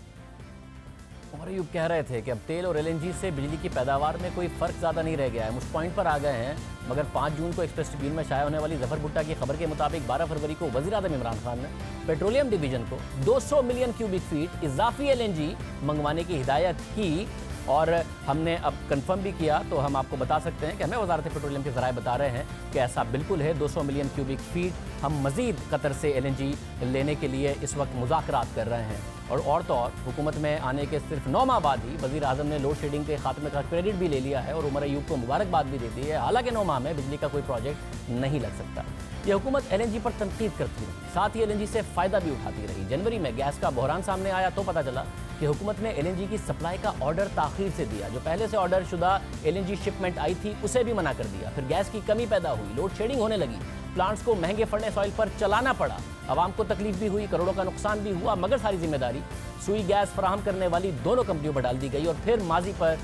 यूब कह रहे थे कि अब तेल और एलएनजी से बिजली की पैदावार में कोई फर्क ज़्यादा नहीं रह गया है, उस पॉइंट पर आ गए हैं। मगर 5 जून को एक्सप्रेस ट्रिब्यून में शाया होने वाली जफर भुट्टा की खबर के मुताबिक 12 फरवरी को वज़ीर आज़म इमरान खान ने पेट्रोलियम डिवीजन को 200 मिलियन क्यूबिक फीट इजाफी एलएनजी मंगवाने की हिदायत की और हमने अब कंफर्म भी किया। तो हम आपको बता सकते हैं कि हमें वजारत पेट्रोलियम के ज़राए बता रहे हैं कि ऐसा बिल्कुल है। 200 मिलियन क्यूबिक फीट हम मज़ीद कतर से एलएनजी लेने के लिए इस वक्त मुज़ाकरात कर रहे हैं। और तो और हुकूमत में आने के सिर्फ 9 माह बाद ही वज़ीर आज़म ने लोड शेडिंग के खात्मे का क्रेडिट भी ले लिया है और उमर अयूब को मुबारकबाद भी दे दी है। हालांकि 9 माह में बिजली का कोई प्रोजेक्ट नहीं लग सकता। ये हुकूमत एलएनजी पर तनकीद करती रही, साथ ही एलएनजी से फ़ायदा भी उठाती रही। जनवरी में गैस का बहरान सामने आया तो पता चला कि हुकूमत ने एलएनजी की सप्लाई का ऑर्डर ताख़ीर से दिया। जो पहले से ऑर्डर शुदा एलएनजी शिपमेंट आई थी उसे भी मना कर दिया। फिर गैस की कमी पैदा हुई, लोड शेडिंग होने लगी, प्लांट्स को महंगे फर्नेस ऑयल पर चलाना पड़ा। आवाम को तकलीफ भी हुई, करोड़ों का नुकसान भी हुआ, मगर सारी जिम्मेदारी सुई गैस फराहम करने वाली दोनों कंपनियों पर डाल दी गई और फिर माजी पर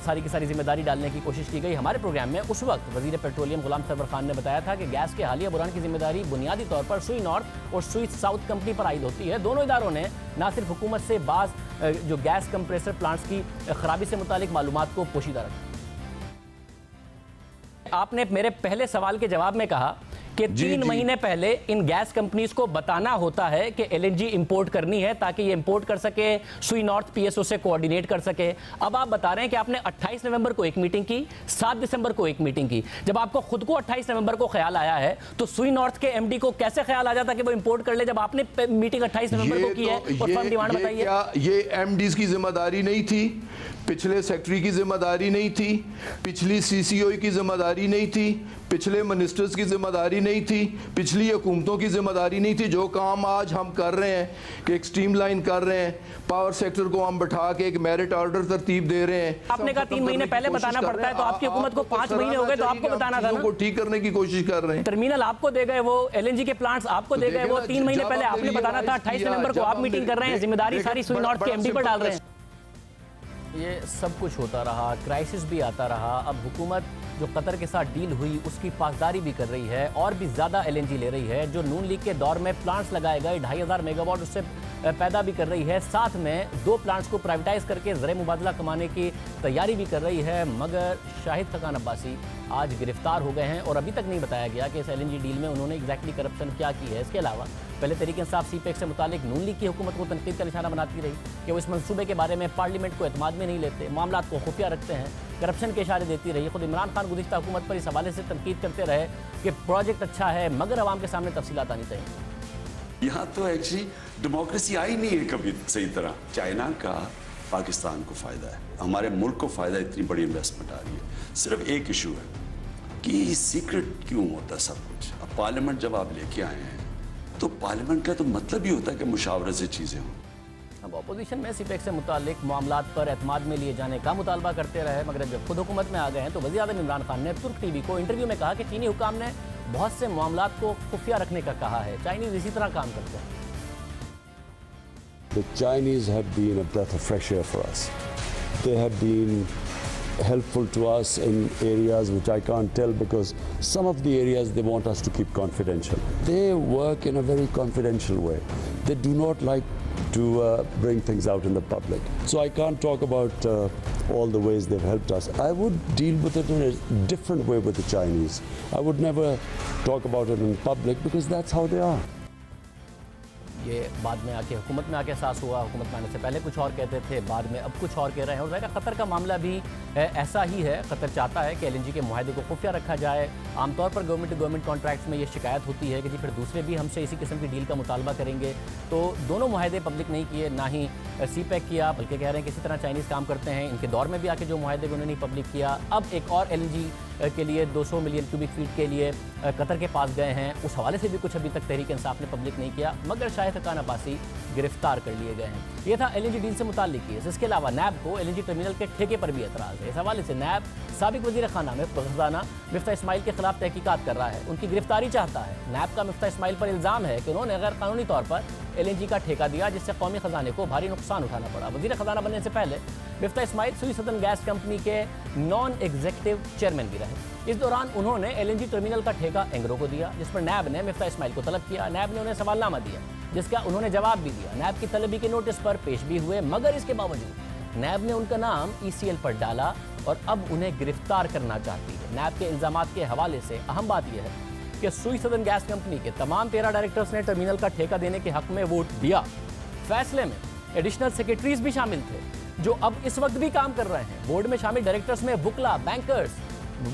सारी की सारी जिम्मेदारी डालने की कोशिश की गई। हमारे प्रोग्राम में उस वक्त वजीर पेट्रोलियम गुलाम सरवर खान ने बताया था कि गैस के हालिया बुरान की जिम्मेदारी बुनियादी तौर पर सुई नॉर्थ और सुई साउथ कंपनी पर आयद होती है। दोनों इदारों ने ना सिर्फ हुकूमत से बाज़ जो गैस कंप्रेसर प्लांट्स की खराबी से मुतालिक मालूमात को पोशीदा रखा। आपने मेरे पहले सवाल के जवाब में कहा कि 3 महीने पहले इन गैस कंपनीज को बताना होता है कि एलएनजी इंपोर्ट करनी है ताकि ये इंपोर्ट कर सके, सुई नॉर्थ पीएसओ से कोऑर्डिनेट कर सके। अब आप बता रहे हैं कि आपने 28 नवंबर को एक मीटिंग की, 7 दिसंबर को एक मीटिंग की। जब आपको खुद को 28 नवंबर को ख्याल आया है तो सुई नॉर्थ के एमडी को कैसे ख्याल आ जाता कि वो इंपोर्ट कर ले जब आपने मीटिंग 28 नवंबर को की है? और फर्म डिमांड बताइए। ये एमडीज की जिम्मेदारी नहीं थी, पिछले सेक्रेटरी की जिम्मेदारी नहीं थी, पिछली सीसीओ की जिम्मेदारी नहीं थी, पिछले मिनिस्टर्स की जिम्मेदारी नहीं थी, पिछली हुकूमतों की जिम्मेदारी नहीं थी। जो काम आज हम कर रहे हैं कि एक स्ट्रीमलाइन कर रहे हैं, पावर सेक्टर को हम बैठा के एक मेरिट ऑर्डर तरतीब दे रहे हैं। आपने कहा 3 महीने पहले बताना पड़ता है, तो आपकी हुकूमत को 5 महीने हो गए तो आपको बताना था ना। को ठीक करने की कोशिश कर रहे हैं। टर्मिनल आपको दे गए, वो एलएनजी के प्लांट्स आपको दे गए, वो 3 महीने पहले आपने बताना था। 28 नवंबर को आप मीटिंग कर रहे हैं, जिम्मेदारी सारी सुई नॉर्थ के एमडी पर डाल रहे हैं। ये सब कुछ होता रहा, क्राइसिस भी आता रहा। अब हुकूमत जो कतर के साथ डील हुई उसकी पासदारी भी कर रही है और भी ज़्यादा एलएनजी ले रही है। जो नून लीग के दौर में प्लांट्स लगाए गए 2500 मेगावाट उससे पैदा भी कर रही है। साथ में 2 प्लांट्स को प्राइवेटाइज करके ज़र मुबादला कमाने की तैयारी भी कर रही है। मगर शाहिद खकान अब्बासी आज गिरफ्तार हो गए हैं और अभी तक नहीं बताया गया कि इस एलएनजी डील में उन्होंने एग्जैक्टली करप्शन क्या की है। इसके अलावा पहले तहरीक इंसाफ सीपेक से मुतालिक नून लीग की हुकूमत को तनकीद का निशाना बनाती रही कि वो इस मंसूबे के बारे में पार्लियामेंट को एतमाद में नहीं लेते, मामला को खुफिया रखते हैं, करप्शन के इशारे देती रही। खुद इमरान खान गुज़िश्ता हुकूमत पर इस हवाले से तनकीद करते रहे कि प्रोजेक्ट अच्छा है मगर आवाम के सामने तफसीलात आनी चाहिए। यहाँ तो एक्चुअली डेमोक्रेसी आई नहीं है कभी सही तरह। चाइना का पाकिस्तान को फ़ायदा है, हमारे मुल्क को फ़ायदा, इतनी बड़ी इन्वेस्टमेंट आ रही है। सिर्फ एक इशू है कि सीक्रेट क्यों होता सब कुछ। अब पार्लियामेंट जब आप लेके आए हैं तो पार्लियामेंट का तो मतलब ही होता है कि मुशावरत से चीज़ें हों। अब अपोजिशन में सीपेक से मुतालिक मामलात पर एतमाद में लिए जाने का मुतालबा करते रहे, मगर जब खुद हुकूमत में आ गए हैं तो वज़ीर आज़म इमरान खान ने तुर्क टीवी को इंटरव्यू में कहा कि चीनी हुकाम ने बहुत से मामलात को खुफिया रखने का कहा है। चाइनीज़ इसी तरह काम करते हैं। The Chinese have been a breath of fresh air for us. They have been helpful to us in areas which I can't tell because some of the areas they want us to keep confidential. They work in a very confidential way. They do not like to bring things out in the public. So I can't talk about all the ways they've helped us. I would deal with it in a different way with the Chinese. I would never talk about it in public because that's how they are. ये बाद में आके हुकूमत में आके एहसास हुआ, हुकूमत में आने से पहले कुछ और कहते थे, बाद में अब कुछ और कह रहे हैं। और ज़ाहिर कतर का मामला भी ऐसा ही है। कतर चाहता है कि एलएनजी के मुआहदे को खुफिया रखा जाए। आमतौर पर गवर्नमेंट टू गवर्नमेंट कॉन्ट्रैक्ट्स में ये शिकायत होती है कि जी फिर दूसरे भी हमसे इसी किस्म की डील का मुतालबा करेंगे। तो दोनों मुआहदे पब्लिक नहीं किए, ना ही सीपेक किया, बल्कि कह रहे हैं किसी तरह चाइनीज़ काम करते हैं। इनके दौर में भी आके जो मुआहदे उन्होंने नहीं पब्लिक किया। अब एक और एलएनजी के लिए 200 मिलियन क्यूबिक फीट के लिए कतर के पास गए हैं। उस हवाले से भी कुछ अभी तक तहरीक इंसाफ ने पब्लिक नहीं किया, मगर शाहिद खकान अब्बासी गिरफ्तार कर लिए गए हैं। ये था एलएनजी डील से मुताल्लिक केस। इसके अलावा नैब को एलएनजी टर्मिनल के ठेके पर भी एतराज़ है। इस हवाले से नैब साबिक वज़ीर खजाना मिफ्ता इस्माइल के खिलाफ तहकीकात कर रहा है, उनकी गिरफ्तारी चाहता है। नैब का मिफ्ता इस्माइल पर इल्ज़ाम है कि उन्होंने गैर कानूनी तौर पर एलएनजी का ठेका दिया, जिससे कौमी खजाने को भारी नुकसान उठाना पड़ा। वज़ीर खजाना बनने से पहले मिफ्ता इस्माइल सुई सदर्न गैस कंपनी के नॉन एग्जीक्यूटिव चेयरमैन भी रहे। इस दौरान उन्होंने एलएनजी टर्मिनल का ठेका एंग्रो को दिया, जिस पर नैब ने मिफ्ता इस्माइल को तलब किया। नैब ने उन्हें सवालनामा दिया, जिसका उन्होंने जवाब भी दिया। नैब की तलबी के नोटिस पर पेश भी हुए, मगर इसके बावजूद नैब ने उनका नाम ईसीएल पर डाला और अब उन्हें गिरफ्तार करना चाहती है। नैब के इल्जामात के हवाले से अहम बात यह है कि सुई सदर्न गैस कंपनी के तमाम 13 डायरेक्टर्स ने टर्मिनल का ठेका देने के हक में वोट दिया। फैसले में एडिशनल सेक्रेटरीज भी शामिल थे, जो अब इस वक्त भी काम कर रहे हैं। बोर्ड में शामिल डायरेक्टर्स में वुकला, बैंकर्स,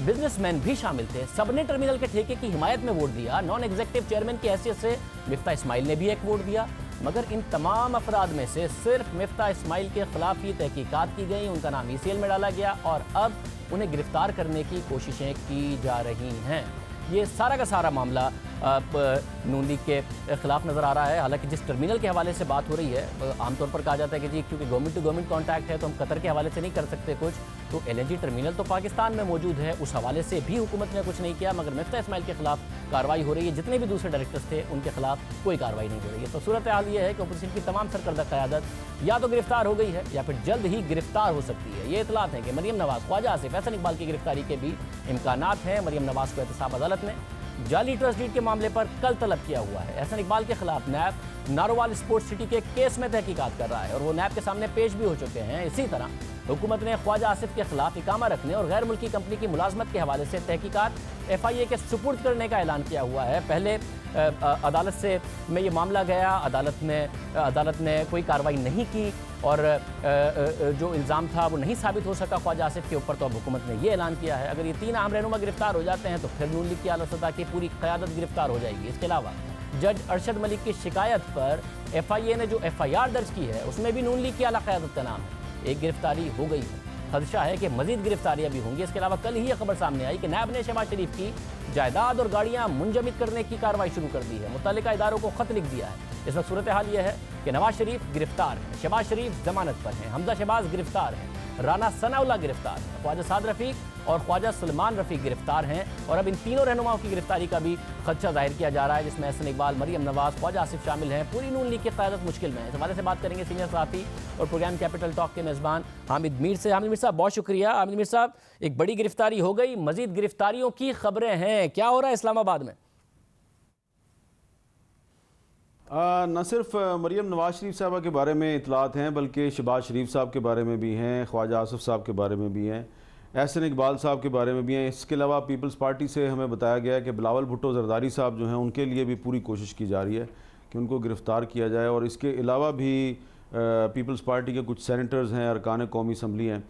बिजनेसमैन भी शामिल थे। सबने टर्मिनल के ठेके की हिमायत में वोट दिया। नॉन एग्जीक्यूटिव चेयरमैन की हैसियत से मिफ्ता इस्माइल ने भी एक वोट दिया, मगर इन तमाम अफराद में से सिर्फ मिफ्ता इस्माइल के खिलाफ ही तहकीकात की गई, उनका नाम ईसीएल में डाला गया और अब उन्हें गिरफ्तार करने की कोशिशें की जा रही हैं। ये सारा का सारा मामला नून लीग के खिलाफ नज़र आ रहा है। हालांकि जिस टर्मिनल के हवाले से बात हो रही है, आमतौर पर कहा जाता है कि जी क्योंकि गवर्नमेंट टू गवर्नमेंट कॉन्टैक्ट है तो हम कतर के हवाले से नहीं कर सकते कुछ, तो LNG टर्मिनल तो पाकिस्तान में मौजूद है, उस हवाले से भी हुकूमत ने कुछ नहीं किया, मगर मिफ्ता इस्माइल के खिलाफ कार्रवाई हो रही है। जितने भी दूसरे डायरेक्टर्स थे उनके खिलाफ कोई कार्रवाई नहीं हो रही है। तो सूरत हाल ये है कि अपोजिशन की तमाम सरकर्दा क़यादत या तो गिरफ्तार हो गई है या फिर जल्द ही गिरफ्तार हो सकती है। ये इतलात हैं कि मरियम नवाज़, ख्वाजा आसिफ, एहसन इकबाल की गिरफ्तारी के भी इम्कानात हैं। मरियम नवाज़ को एहतसाब अदालत ने जाली ट्रस्ट डीड के मामले पर कल तलब किया हुआ है। एहसन इकबाल के खिलाफ नैब नारोवाल स्पोर्ट्स सिटी के केस में तहकीकात कर रहा है और वो नैब के सामने पेश भी हो चुके हैं। इसी तरह हुकूमत ने ख्वाजा आसिफ के खिलाफ इकामा रखने और गैर मुल्की कंपनी की मुलाजमत के हवाले से तहकीकात FIA के सुपुर्द करने का ऐलान किया हुआ है। पहले अदालत से में ये मामला गया, अदालत ने कोई कार्रवाई नहीं की और जो इल्ज़ाम था वो नहीं साबित हो सका ख्वाजा आसिफ के ऊपर, तो अब हुकूमत ने ये ऐलान किया है अगर ये 3 अहम रहनुमा गिरफ्तार हो जाते हैं तो फिर नून लीग की आला सतह की पूरी क़यादत गिरफ्तार हो जाएगी। इसके अलावा जज अरशद मलिक की शिकायत पर FIA ने जो FIR दर्ज की है उसमें भी नून लीग की आला क़यादत का नाम है। एक गिरफ्तारी हो गई है, खदशा है कि मजीद गिरफ्तारियां भी होंगी। इसके अलावा कल ही यह खबर सामने आई कि नैब ने शहबाज शरीफ की जायदाद और गाड़ियां मुंजमद करने की कार्रवाई शुरू कर दी है। मुत्तल्लिका इदारों को खत लिख दिया है। इस वक्त सूरत हाल यह है कि नवाज शरीफ गिरफ्तार है, शहबाज शरीफ जमानत पर हैं, हमजा शहबाज गिरफ्तार हैं, राना सनाउल्लाह गिरफ्तार है, ख्वाजा साद रफ़ीक और ख्वाजा सलमान रफ़ीक गिरफ्तार हैं। और अब इन तीनों रहनुमाओं की गिरफ्तारी का भी खदशा जाहिर किया जा रहा है, जिसमें एहसन इकबाल, मरियम नवाज़, ख्वाजा आसिफ शामिल हैं। पूरी नून लीग की क़यादत मुश्किल में है। इस हवाले से बात करेंगे सीनियर सहाफ़ी और प्रोग्राम कैपिटल टॉक के मेज़बान हामिद मीर से। हामिद मीर साहब बहुत शुक्रिया। हामिद मीर साहब, एक बड़ी गिरफ्तारी हो गई, मज़ीद गिरफ्तारियों की खबरें हैं, क्या हो रहा है इस्लामाबाद में? न सिर्फ मरियम नवाज शरीफ साहबा के बारे में इतलात हैं बल्कि शहबाज शरीफ साहब के बारे में भी हैं, ख्वाजा आसिफ साहब के बारे में भी हैं, एहसन इकबाल साहब के बारे में भी हैं। इसके अलावा पीपल्स पार्टी से हमें बताया गया है कि बिलावल भुट्टो जरदारी साहब जो हैं उनके लिए भी पूरी कोशिश की जा रही है कि उनको गिरफ़्तार किया जाए। और इसके अलावा भी पीपल्स पार्टी के कुछ सेनेटर्स हैं, अरकान कौमी असम्बली हैं।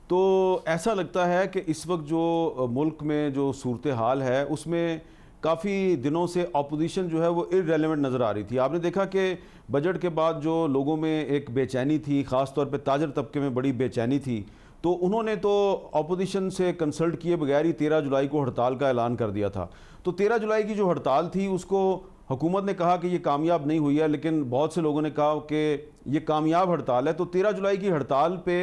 तो ऐसा लगता है कि इस वक्त जो मुल्क में जो सूरत हाल है उसमें काफ़ी दिनों से अपोजिशन जो है वो इररेलेवेंट नज़र आ रही थी। आपने देखा कि बजट के बाद जो लोगों में एक बेचैनी थी, ख़ास तौर पे ताजर तबके में बड़ी बेचैनी थी, तो उन्होंने तो अपोजिशन से कंसल्ट किए बगैर ही 13 जुलाई को हड़ताल का ऐलान कर दिया था। तो 13 जुलाई की जो हड़ताल थी उसको हुकूमत ने कहा कि ये कामयाब नहीं हुई है, लेकिन बहुत से लोगों ने कहा कि ये कामयाब हड़ताल है। तो 13 जुलाई की हड़ताल पे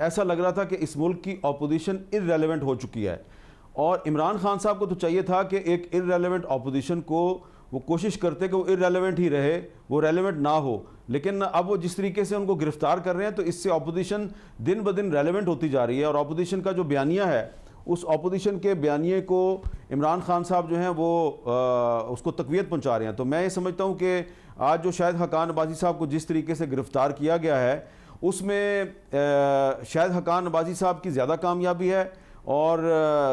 ऐसा लग रहा था कि इस मुल्क की अपोजिशन इररेलेवेंट हो चुकी है और इमरान खान साहब को तो चाहिए था कि एक इररेलेवेंट अपोजिशन को वो कोशिश करते कि वो इररेलेवेंट ही रहे, वो रेलेवेंट ना हो। लेकिन अब वो जिस तरीके से उनको गिरफ्तार कर रहे हैं तो इससे अपोजिशन दिन ब दिन रेलेवेंट होती जा रही है और अपोजिशन का जो बयानिया है उस अपोजिशन के बयानिए को इमरान खान साहब जो हैं वो उसको तकवीत पहुंचा रहे हैं। तो मैं ये समझता हूँ कि आज जो शायद हकान अब्बासी साहब को जिस तरीके से गिरफ़्तार किया गया है उसमें शायद हकान अब्बासी साहब की ज़्यादा कामयाबी है और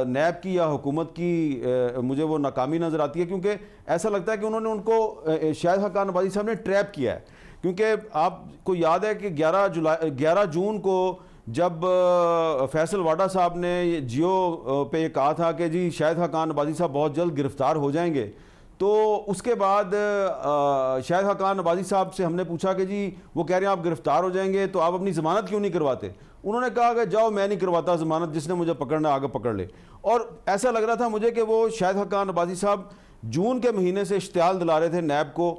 नैब की या हुकूमत की मुझे वो नाकामी नज़र आती है, क्योंकि ऐसा लगता है कि उन्होंने उनको शायद हकान अब्बासी साहब ने ट्रैप किया है। क्योंकि आपको याद है कि 11 जून को जब फैसल वाडा साहब ने जियो पे ये कहा था कि जी शायद हकान अब्बासी साहब बहुत जल्द गिरफ़्तार हो जाएंगे, तो उसके बाद शायद हकान अब्बासी साहब से हमने पूछा कि जी वो कह रहे हैं आप गिरफ़्तार हो जाएंगे तो आप अपनी ज़मानत क्यों नहीं करवाते। उन्होंने कहा कि जाओ मैं नहीं करवाता ज़मानत, जिसने मुझे पकड़ना आगे पकड़ ले। और ऐसा लग रहा था मुझे कि वो शायद हकान अब्बासी साहब जून के महीने से इश्तियाल दिला रहे थे नैब को,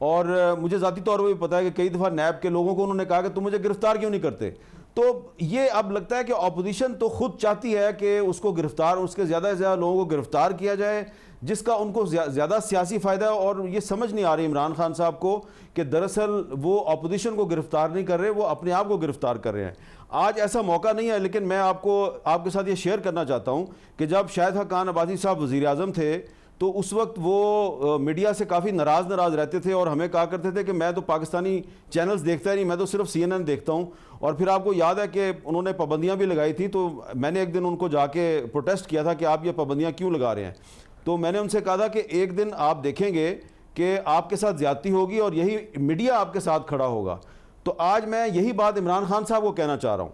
और मुझे ज़ाती तौर पर भी पता है कि कई दफ़ा नैब के लोगों को उन्होंने कहा कि तुम मुझे गिरफ़्तार क्यों नहीं करते। तो ये अब लगता है कि अपोजिशन तो खुद चाहती है कि उसको गिरफ़्तार, उसके ज़्यादा से ज़्यादा लोगों को गिरफ़्तार किया जाए जिसका उनको ज़्यादा सियासी फ़ायदा है। और ये समझ नहीं आ रही इमरान खान साहब को कि दरअसल वो अपोजिशन को गिरफ़्तार नहीं कर रहे, वो अपने आप को गिरफ़्तार कर रहे हैं। आज ऐसा मौका नहीं है, लेकिन मैं आपके साथ ये शेयर करना चाहता हूँ कि जब शायद हकान अब्बासी साहब वज़ीर आज़म थे तो उस वक्त वो मीडिया से काफ़ी नाराज़ रहते थे और हमें कहा करते थे कि मैं तो पाकिस्तानी चैनल्स देखता ही नहीं, मैं तो सिर्फ CNN देखता हूँ। और फिर आपको याद है कि उन्होंने पाबंदियाँ भी लगाई थी, तो मैंने एक दिन उनको जाके प्रोटेस्ट किया था कि आप ये पाबंदियाँ क्यों लगा रहे हैं। तो मैंने उनसे कहा था कि एक दिन आप देखेंगे कि आपके साथ ज़्यादती होगी और यही मीडिया आपके साथ खड़ा होगा। तो आज मैं यही बात इमरान खान साहब को कहना चाह रहा हूँ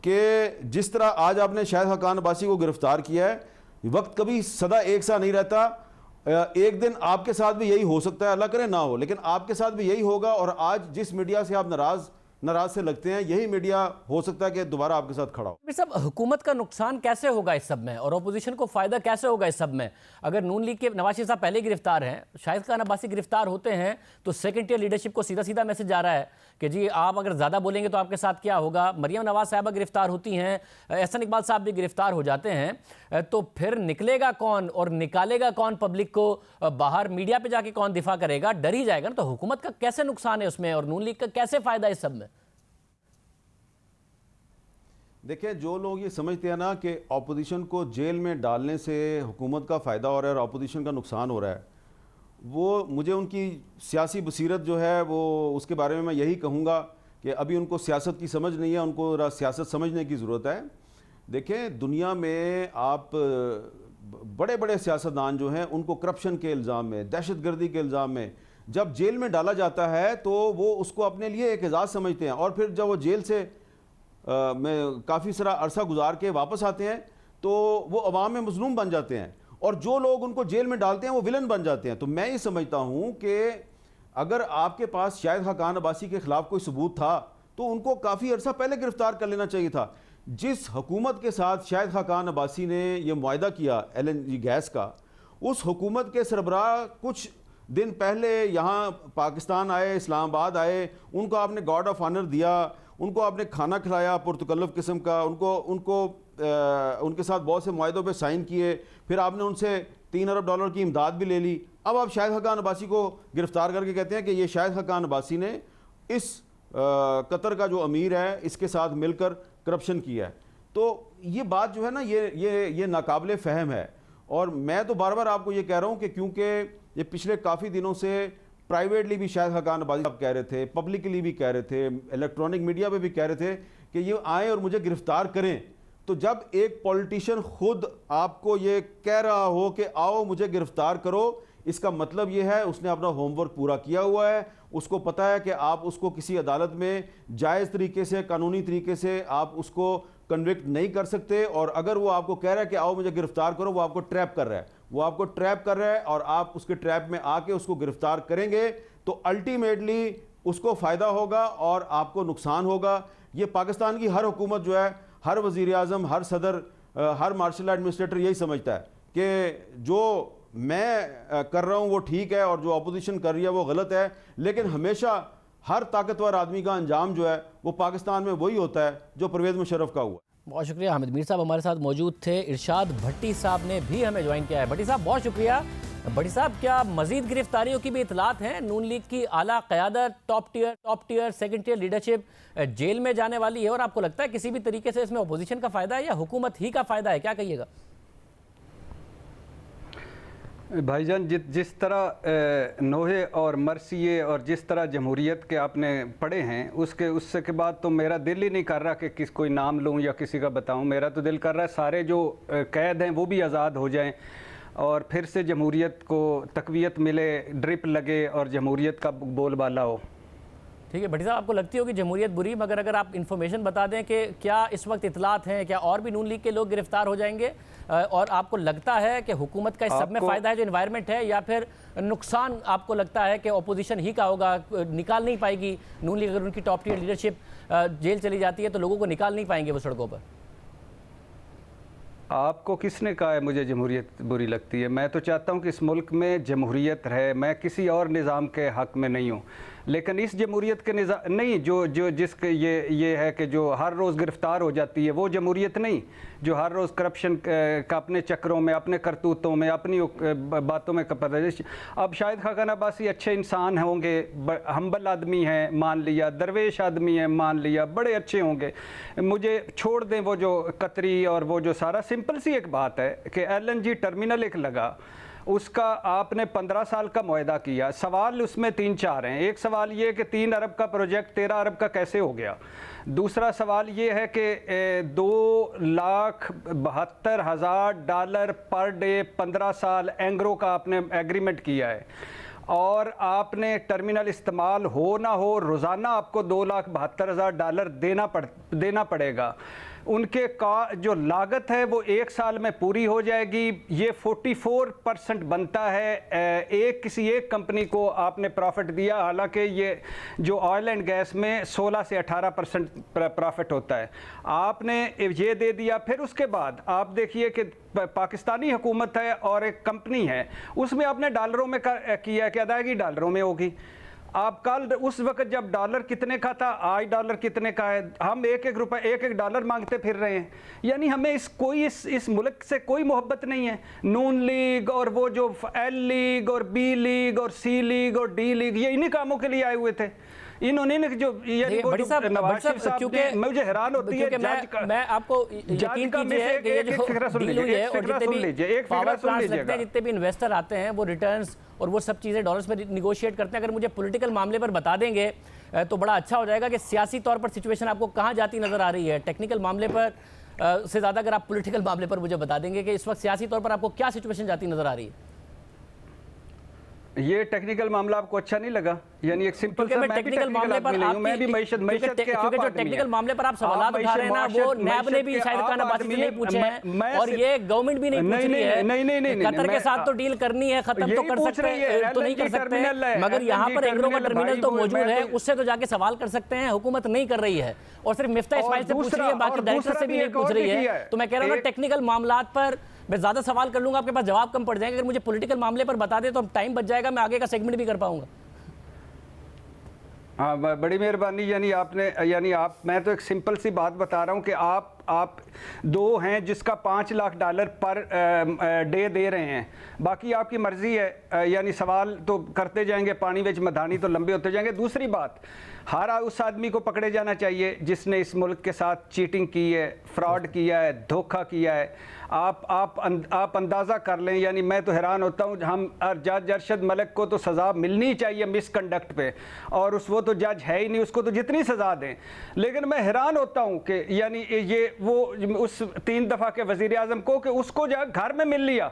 कि जिस तरह आज आपने शायद हकान अब्बासी को गिरफ़्तार किया है, वक्त कभी सदा एक सा नहीं रहता। एक दिन आपके साथ भी यही हो सकता है, अल्लाह करे ना हो, लेकिन आपके साथ भी यही होगा। और आज जिस मीडिया से आप नाराज़ नाराज से लगते हैं, यही मीडिया हो सकता है कि दोबारा आपके साथ खड़ा हो। सब हुकूमत का नुकसान कैसे होगा इस सब में और अपोजिशन को फायदा कैसे होगा इस सब में? अगर नून लीग के नवाज शरीफ साहब पहले गिरफ्तार हैं, शाहिद खान अब्बासी गिरफ्तार होते हैं, तो सेकंड टियर लीडरशिप को सीधा सीधा मैसेज जा रहा है कि जी आप अगर ज़्यादा बोलेंगे तो आपके साथ क्या होगा। मरियम नवाज साहबा गिरफ्तार होती हैं, एहसन इकबाल साहब भी गिरफ्तार हो जाते हैं, तो फिर निकलेगा कौन और निकालेगा कौन पब्लिक को बाहर? मीडिया पे जाके कौन दिफा करेगा? डर ही जाएगा ना। तो हुकूमत का कैसे नुकसान है उसमें और नून लीग का कैसे फायदा इस सब में? देखिए, जो लोग ये समझते हैं ना कि अपोजिशन को जेल में डालने से हुकूमत का फ़ायदा हो रहा है और अपोजिशन का नुकसान हो रहा है, वो मुझे उनकी सियासी बसीरत जो है वो उसके बारे में मैं यही कहूँगा कि अभी उनको सियासत की समझ नहीं है, उनको सियासत समझने की ज़रूरत है। देखें, दुनिया में आप बड़े बड़े सियासतदान जो हैं उनको करप्शन के इल्ज़ाम में, दहशतगर्दी के इल्ज़ाम में जब जेल में डाला जाता है तो वो उसको अपने लिए एक एजाज़ समझते हैं, और फिर जब वो जेल से में काफ़ी सारा अरसा गुजार के वापस आते हैं तो वो अवाम में मजलूम बन जाते हैं, और जो लोग उनको जेल में डालते हैं वो विलन बन जाते हैं। तो मैं ये समझता हूँ कि अगर आपके पास शाहिद खान अब्बासी के ख़िलाफ़ कोई सबूत था तो उनको काफ़ी अरसा पहले गिरफ़्तार कर लेना चाहिए था। जिस हुकूमत के साथ शाहिद खान अब्बासी ने यह मुआहदा किया LNG गैस का, उस हुकूमत के सरबराह कुछ दिन पहले यहाँ पाकिस्तान आए, इस्लामाबाद आए, उनको आपने गार्ड ऑफ ऑनर दिया, उनको आपने खाना खिलाया पुरतकल्लफ किस्म का, उनके साथ बहुत से मुआहदों पे साइन किए, फिर आपने उनसे $3 अरब की इमदाद भी ले ली। अब आप शाहिद खान अब्बासी को गिरफ़्तार करके कहते हैं कि ये शाहिद खान अब्बासी ने इस कतर का जो अमीर है इसके साथ मिलकर करप्शन किया है। तो ये बात जो है ना, ये नाकाबिले फ़हम है। और मैं तो बार बार आपको ये कह रहा हूँ कि क्योंकि ये पिछले काफ़ी दिनों से प्राइवेटली भी शाहिद खान अब्बासी साहब कह रहे थे, पब्लिकली भी कह रहे थे, इलेक्ट्रॉनिक मीडिया पे भी कह रहे थे कि ये आए और मुझे गिरफ़्तार करें। तो जब एक पॉलिटिशियन खुद आपको ये कह रहा हो कि आओ मुझे गिरफ़्तार करो, इसका मतलब ये है उसने अपना होमवर्क पूरा किया हुआ है, उसको पता है कि आप उसको किसी अदालत में जायज़ तरीके से, कानूनी तरीके से आप उसको कन्विक्ट नहीं कर सकते। और अगर वो आपको कह रहा है कि आओ मुझे गिरफ़्तार करो, वो आपको ट्रैप कर रहा है, वो आपको ट्रैप कर रहा है, और आप उसके ट्रैप में आके उसको गिरफ़्तार करेंगे तो अल्टीमेटली उसको फ़ायदा होगा और आपको नुकसान होगा। ये पाकिस्तान की हर हुकूमत जो है, हर वज़ीर आज़म, हर सदर, हर मार्शल एडमिनिस्ट्रेटर यही समझता है कि जो मैं कर रहा हूँ वो ठीक है और जो अपोजिशन कर रही है वो गलत है। लेकिन हमेशा हर ताकतवर आदमी का अंजाम जो है वो पाकिस्तान में वही होता है जो परवेज़ मुशर्रफ का हुआ। बहुत शुक्रिया। हामिद मीर साहब हमारे साथ मौजूद थे। इरशाद भट्टी साहब ने भी हमें ज्वाइन किया है। भट्टी साहब बहुत शुक्रिया। भट्टी साहब, क्या मजीद गिरफ्तारियों की भी इतलात हैं? नून लीग की आला क़यादत, top tier, second tier leadership जेल में जाने वाली है, और आपको लगता है किसी भी तरीके से इसमें अपोजिशन का फ़ायदा है या हुकूमत ही का फ़ायदा है? क्या कहिएगा भाईजान? जिस तरह नोहे और मरसिए और जिस तरह जमहूरियत के आपने पढ़े हैं उससे के बाद तो मेरा दिल ही नहीं कर रहा कि कोई नाम लूँ या किसी का बताऊँ। मेरा तो दिल कर रहा है सारे जो कैद हैं वो भी आज़ाद हो जाएं और फिर से जमहूरियत को तक़वियत मिले, ड्रिप लगे और जमहूरियत का बोलबाला हो। ठीक है भट्टी साहब, आपको लगती होगी जमहूरियत बुरी, मगर अगर आप इन्फॉर्मेशन बता दें कि क्या इस वक्त इतलात हैं, क्या और भी नून लीग के लोग गिरफ्तार हो जाएंगे, और आपको लगता है कि हुकूमत का इस सब में फ़ायदा है जो इन्वायरमेंट है, या फिर नुकसान आपको लगता है कि अपोजिशन ही का होगा, निकाल नहीं पाएगी नून लीग? अगर उनकी टॉप टियर लीडरशिप जेल चली जाती है तो लोगों को निकाल नहीं पाएंगे वो सड़कों पर। आपको किसने कहा है मुझे जमहूरियत बुरी लगती है? मैं तो चाहता हूँ कि इस मुल्क में जमहूरियत रहे। मैं किसी और निज़ाम के हक़ में नहीं हूँ, लेकिन इस जमहूरियत के निज़ाम नहीं जो जिसके ये है कि जो हर रोज़ गिरफ़्तार हो जाती है वो जमहूरियत नहीं। जो हर रोज़ करप्शन का अपने चक्रों में, अपने करतूतों में, अपनी बातों में अब शाहिद खान अब्बासी अच्छे इंसान होंगे, हम्बल आदमी हैं मान लिया, दरवेश आदमी हैं मान लिया, बड़े अच्छे होंगे, मुझे छोड़ दें वो जो कतरी और वो जो सारा। सिंपल सी एक बात है कि LNG टर्मिनल एक लगा, उसका आपने 15 साल का मुआहदा किया। सवाल उसमें 3-4 हैं। एक सवाल ये कि 3 अरब का प्रोजेक्ट 13 अरब का कैसे हो गया? दूसरा सवाल ये है कि $2,72,000 पर डे 15 साल एंग्रो का आपने एग्रीमेंट किया है, और आपने टर्मिनल इस्तेमाल हो ना हो रोज़ाना आपको $2,72,000 देना पड़ेगा। उनके का जो लागत है वो 1 साल में पूरी हो जाएगी। ये 44% बनता है। किसी एक कंपनी को आपने प्रॉफिट दिया, हालांकि ये जो ऑयल एंड गैस में 16 से 18% प्रॉफिट होता है, आपने ये दे दिया। फिर उसके बाद आप देखिए कि पाकिस्तानी हुकूमत है और एक कंपनी है, उसमें आपने डॉलरों में किया कि अदायगी डॉलरों में होगी। आप कल उस वक्त जब डॉलर कितने का था, आज डॉलर कितने का है, हम एक डॉलर मांगते फिर रहे हैं। यानी हमें इस मुल्क से कोई मोहब्बत नहीं है। नून लीग और वो जो एल लीग और बी लीग और सी लीग और डी लीग, ये इन्हीं कामों के लिए आए हुए थे। इन्होंने जो नवाज शरीफ साहब ने, मुझे हैरान होती है मैं आपको यकीन कीजिए कि ये जो डील हुई है और जितने भी इन्वेस्टर आते हैं वो रिटर्न्स और वो सब चीज़ें डॉलर्स में निगोशिएट करते हैं। अगर मुझे पॉलिटिकल मामले पर बता देंगे तो बड़ा अच्छा हो जाएगा कि सियासी तौर पर सिचुएशन आपको कहाँ जाती नजर आ रही है। टेक्निकल मामले पर से ज़्यादा अगर आप पॉलिटिकल मामले पर मुझे बता देंगे कि इस वक्त सियासी तौर पर आपको क्या सिचुएशन जाती नजर आ रही है। ये टेक्निकल मामला आपको अच्छा नहीं लगा? यानी एक सिंपल सा, मैं भी टेक्निकल मामले पर मैं भी मैशत के क्योंकि जो टेक्निकल मामले पर आप सवाल उठा रहे हैं ना, वो नैब ने भी शायद खान अब्बासी से नहीं पूछे हैं और ये गवर्नमेंट भी नहीं पूछ रही है। नहीं, कतर के साथ तो डील करनी है, खत्म तो कर सकते हैं, तो नहीं कर सकते, मगर यहाँ पर एग्रो का टर्मिनल तो मौजूद है, उससे तो जाके सवाल कर सकते हैं। हुकूमत नहीं कर रही है और सिर्फ मिफ्ता इस्माइल से पूछ रही है, बाकी डायरेक्टर से भी नहीं पूछ रही है। तो मैं कह रहा हूँ टेक्निकल मामलात पर मैं ज्यादा सवाल कर लूंगा, आपके पास जवाब कम पड़ जाएंगे। अगर मुझे पॉलिटिकल मामले पर बता दे तो टाइम बच जाएगा, मैं आगे का सेगमेंट भी कर पाऊंगा। हाँ, बड़ी मेहरबानी। मैं तो एक सिंपल सी बात बता रहा हूँ कि आप दो हैं जिसका $5 लाख पर डे दे रहे हैं, बाकी आपकी मर्जी है। यानी सवाल तो करते जाएंगे, पानी विच मधानी तो लंबे होते जाएंगे। दूसरी बात, हर उस आदमी को पकड़े जाना चाहिए जिसने इस मुल्क के साथ चीटिंग की है, फ्रॉड किया है, धोखा किया है। आप अंदाज़ा कर लें। यानी मैं तो हैरान होता हूँ, हम जज अरशद मलिक को तो सज़ा मिलनी चाहिए मिसकंडक्ट पे, और वो तो जज है ही नहीं, उसको तो जितनी सज़ा दें। लेकिन मैं हैरान होता हूँ कि यानी ये वो उस 3 दफ़ा के वज़ीर आज़म को कि उसको घर में मिल लिया,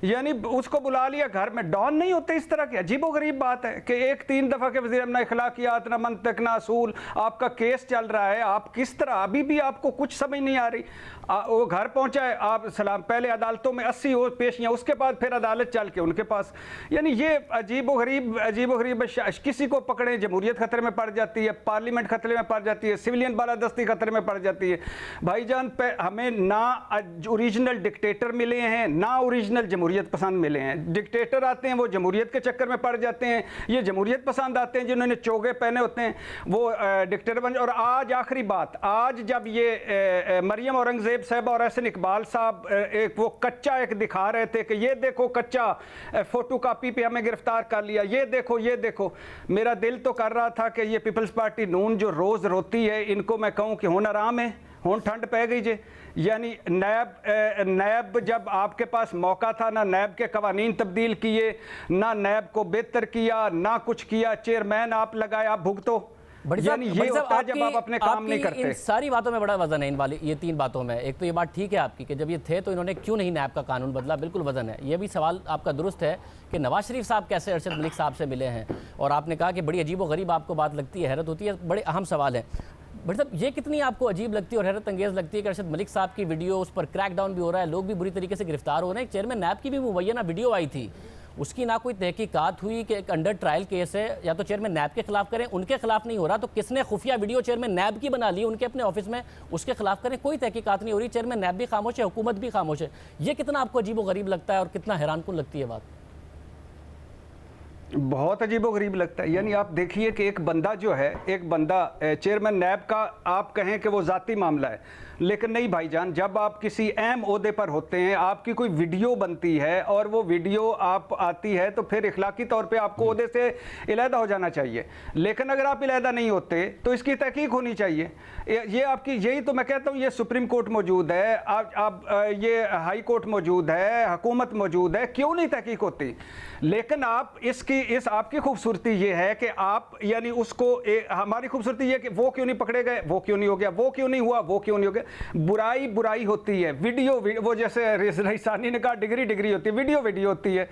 यानी उसको बुला लिया घर में। डॉन नहीं होते इस तरह की? अजीब व गरीब बात है कि एक 3 दफ़ा के वज़ीर ना इखलाकियात, ना मंतक, ना असूल, आपका केस चल रहा है, आप किस तरह, अभी भी आपको कुछ समझ नहीं आ रही। वो घर पहुंचा है, आप सलाम, पहले अदालतों में 80 पेशियाँ, उसके बाद फिर अदालत चल के उनके पास। यानी ये अजीब व गरीब किसी को पकड़े, जमहूरियत खतरे में पड़ जाती है, पार्लियामेंट खतरे में पड़ जाती है, सिविलियन बालादस्ती खतरे में पड़ जाती है। भाईजान, हमें ना ओरिजिनल डिक्टेटर मिले हैं, ना ओरिजिनल जमहूरियत पसंद मिले हैं। डिक्टेटर आते हैं वो जमहूरियत के चक्कर में पड़ जाते हैं, ये जमहूरियत पसंद आते हैं जिन्होंने चोगे पहने होते हैं, वो डिक्टेटर बन। और आज आखिरी बात, आज जब ये मरियम औरंगजेब साहब और एहसन इकबाल साहब एक वो कच्चा एक दिखा रहे थे कि ये देखो कच्चा फोटो कापी पे हमें गिरफ्तार कर लिया, ये देखो, मेरा दिल तो कर रहा था कि ये पीपल्स पार्टी नून जो रोज़ रोती है, इनको मैं कहूँ कि हुन आराम है, हुन ठंड पै गई जे। यानी नैब जब आपके पास मौका था, ना नैब के कवानीन तब्दील किए, ना नैब को बेहतर किया, ना कुछ किया, चेयरमैन आप लगाए, आप भुगतो। यानी ये होता है जब आप अपने काम नहीं करते। इन सारी बातों में बड़ा वजन है, इन वाली ये 3 बातों में। एक तो ये बात ठीक है आपकी कि जब ये थे तो इन्होंने क्यों नहीं नैब का कानून बदला, बिल्कुल वजन है। ये भी सवाल आपका दुरुस्त है कि नवाज शरीफ साहब कैसे अरशद मलिक साहब से मिले हैं, और आपने कहा कि बड़ी अजीब व गरीब आपको बात लगती है, हैरत होती है, बड़े अहम सवाल है। बट साहब, ये कितनी आपको अजीब लगती है और हैरत अंगेज़ लगती है कि अरशद मलिक साहब की वीडियो, उस पर क्रैकडाउन भी हो रहा है, लोग भी बुरी तरीके से गिरफ्तार हो रहे हैं। एक चेयरमैन नैब की भी मुबैना वीडियो आई थी, उसकी ना कोई तहकीकात हुई कि एक अंडर ट्रायल केस है, या तो चेयरमैन नैब के खिलाफ करें, उनके खिलाफ नहीं हो रहा तो किसने खुफिया वीडियो चेयरमैन नैब की बना ली उनके अपने ऑफिस में, उसके खिलाफ करें, कोई तहकीकात नहीं हो रही। चेयरमैन नैब भी खामोश है, हुकूमत भी खामोश है। ये कितना आपको अजीब व गरीब लगता है और कितना हैरानकुन लगती है बात? बहुत अजीब व गरीब लगता है। यानी आप देखिए कि एक बंदा जो है, एक बंदा चेयरमैन नैब का, आप कहें कि वो ज़ाती मामला है, लेकिन नहीं भाईजान, जब आप किसी अहम ओहदे पर होते हैं, आपकी कोई वीडियो बनती है और वो वीडियो आप आती है, तो फिर इखलाकी तौर पे आपको ओहदे से इलादा हो जाना चाहिए। लेकिन अगर आप इलादा नहीं होते तो इसकी तहकीक होनी चाहिए। ये आपकी, यही तो मैं कहता हूँ, ये सुप्रीम कोर्ट मौजूद है, आप ये हाई कोर्ट मौजूद है, हुकूमत मौजूद है, क्यों नहीं तहकीक होती? लेकिन आप आपकी खूबसूरती ये है कि आप, यानी उसको हमारी खूबसूरती ये कि वो क्यों नहीं पकड़े गए, वो क्यों नहीं हो गया, वो क्यों नहीं हुआ, वो क्यों नहीं हो गया। बुराई बुराई होती है, वीडियो वो जैसे रईसानी ने कहा डिग्री डिग्री होती है, वीडियो होती है।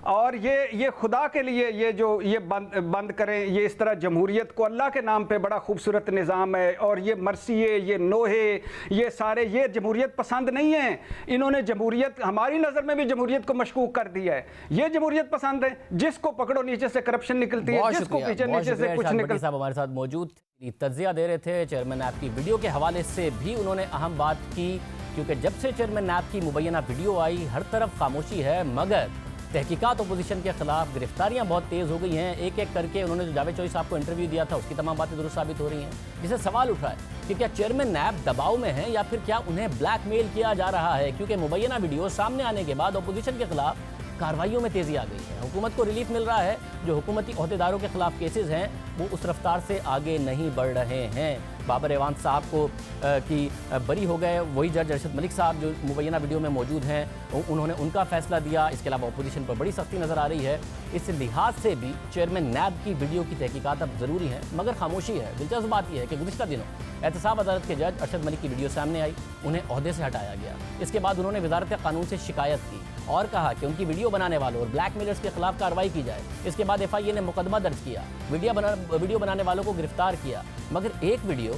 और ये खुदा के लिए ये बंद करें, ये इस तरह जमहूरियत को अल्लाह के नाम पे बड़ा खूबसूरत निज़ाम है और ये मरसिए, ये नोहे, ये सारे ये जमहूरियत पसंद नहीं है। इन्होंने जमहूरियत, हमारी नज़र में भी जमहूरियत को मशकूक कर दिया है। ये जमहूरियत पसंद है, जिसको पकड़ो नीचे से करप्शन निकलती है, जिसको पीछे नीचे से कुछ निकल। साहब हमारे साथ मौजूद तज्जिया दे रहे थे चेयरमैन नैब की वीडियो के हवाले से भी उन्होंने अहम बात की, क्योंकि जब से चेयरमैन नैब की मुबैना वीडियो आई हर तरफ खामोशी है, मगर तहकीकात अपोजिशन के खिलाफ गिरफ्तारियां बहुत तेज़ हो गई हैं। एक एक करके उन्होंने जो जावेद चौधरी साहब को इंटरव्यू दिया था उसकी तमाम बातें दुरुस्त साबित हो रही हैं, जिससे सवाल उठ रहा है कि क्या चेयरमैन नैब दबाव में है या फिर क्या उन्हें ब्लैकमेल किया जा रहा है, क्योंकि मुबैना वीडियो सामने आने के बाद अपोजिशन के खिलाफ कार्रवाइयों में तेज़ी आ गई है। हुकूमत को रिलीफ मिल रहा है, जो हुकूमती अहदेदारों के खिलाफ केसेस हैं वो उस रफ्तार से आगे नहीं बढ़ रहे हैं। बाबर एवान साहब को की बरी हो गए, वही जज अरशद मलिक साहब जो मुबैना वीडियो में मौजूद हैं उन्होंने उनका फैसला दिया। इसके अलावा अपोजिशन पर बड़ी सख्ती नज़र आ रही है। इस लिहाज से भी चेयरमैन नैब की वीडियो की तहकीकात अब ज़रूरी है, मगर खामोशी है। दिलचस्प बात यह है कि गुज़िश्ता दिनों एहतसाब अदालत के जज अरशद मलिक की वीडियो सामने आई, उन्हें ओहदे से हटाया गया। इसके बाद उन्होंने वजारत कानून से शिकायत की और कहा कि उनकी वीडियो बनाने वालों और ब्लैकमेलर्स के खिलाफ कार्रवाई की जाए। इसके बाद FIA ने मुकदमा दर्ज किया, वीडियो बनाने वालों को गिरफ्तार किया, मगर एक वीडियो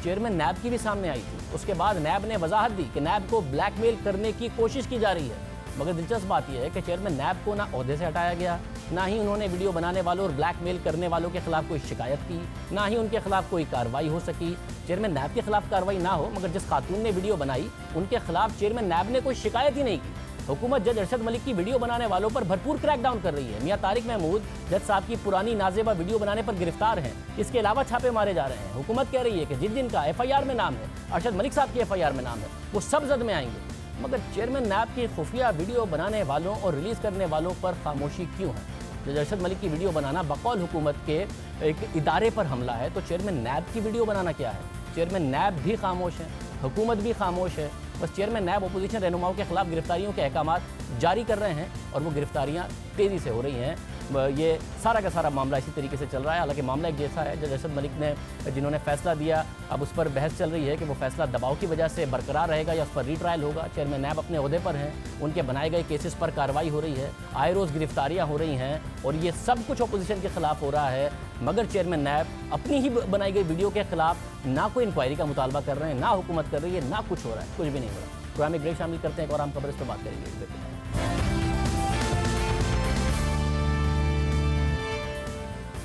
चेयरमैन नैब की भी सामने आई थी। उसके बाद नैब ने वजाहत दी कि नैब को ब्लैकमेल करने की कोशिश की जा रही है। मगर दिलचस्प बात यह है कि चेयरमैन नैब को ना ओहदे से हटाया गया, ना ही उन्होंने वीडियो बनाने वालों और ब्लैकमेल करने वालों के खिलाफ कोई शिकायत की, ना ही उनके खिलाफ कोई कार्रवाई हो सकी। चेयरमैन नैब के खिलाफ कार्रवाई ना हो, मगर जिस खातून ने वीडियो बनाई उनके खिलाफ चेयरमैन नैब ने कोई शिकायत ही नहीं की। हुकूमत जज अरशद मलिक की वीडियो बनाने वालों पर भरपूर क्रैकडाउन कर रही है। मियां तारिक महमूद जज साहब की पुरानी नाजेबा वीडियो बनाने पर गिरफ्तार हैं। इसके अलावा छापे मारे जा रहे हैं। हुकूमत कह रही है कि जिन जिनका FIR में नाम है, अरशद मलिक साहब की FIR में नाम है, वो सब जद में आएंगे। मगर चेयरमैन नैब की खुफिया वीडियो बनाने वालों और रिलीज करने वालों पर खामोशी क्यों है? जज अरशद मलिक की वीडियो बनाना बकौल हुकूमत के एक इदारे पर हमला है, तो चेयरमैन नैब की वीडियो बनाना क्या है? चेयरमैन नैब भी खामोश है, हुकूमत भी खामोश है। बस चेयरमैन नैब अपोजिशन रहनुमाओं के खिलाफ गिरफ्तारियों के अहकाम जारी कर रहे हैं और वो गिरफ्तारियां तेज़ी से हो रही हैं। ये सारा का सारा मामला इसी तरीके से चल रहा है। हालांकि मामला एक जैसा है, जज अरशद मलिक ने जिन्होंने फैसला दिया, अब उस पर बहस चल रही है कि वो फैसला दबाव की वजह से बरकरार रहेगा या उस पर रीट्रायल होगा। चेयरमैन नैब अपने ओहदे पर हैं, उनके बनाए गए केसेस पर कार्रवाई हो रही है, आए रोज़ गिरफ्तारियाँ हो रही हैं और ये सब कुछ अपोजिशन के खिलाफ हो रहा है। मगर चेयरमैन नैब अपनी ही बनाई गई वीडियो के खिलाफ ना कोई इंक्वायरी का मुतालबा कर रहे हैं, ना हुकूमत कर रही है, ना कुछ हो रहा है, कुछ भी नहीं हो रहा। प्रोग्राम में ब्रेक शामिल करते हैं, एक और आम खबर इस पर बात करेंगे।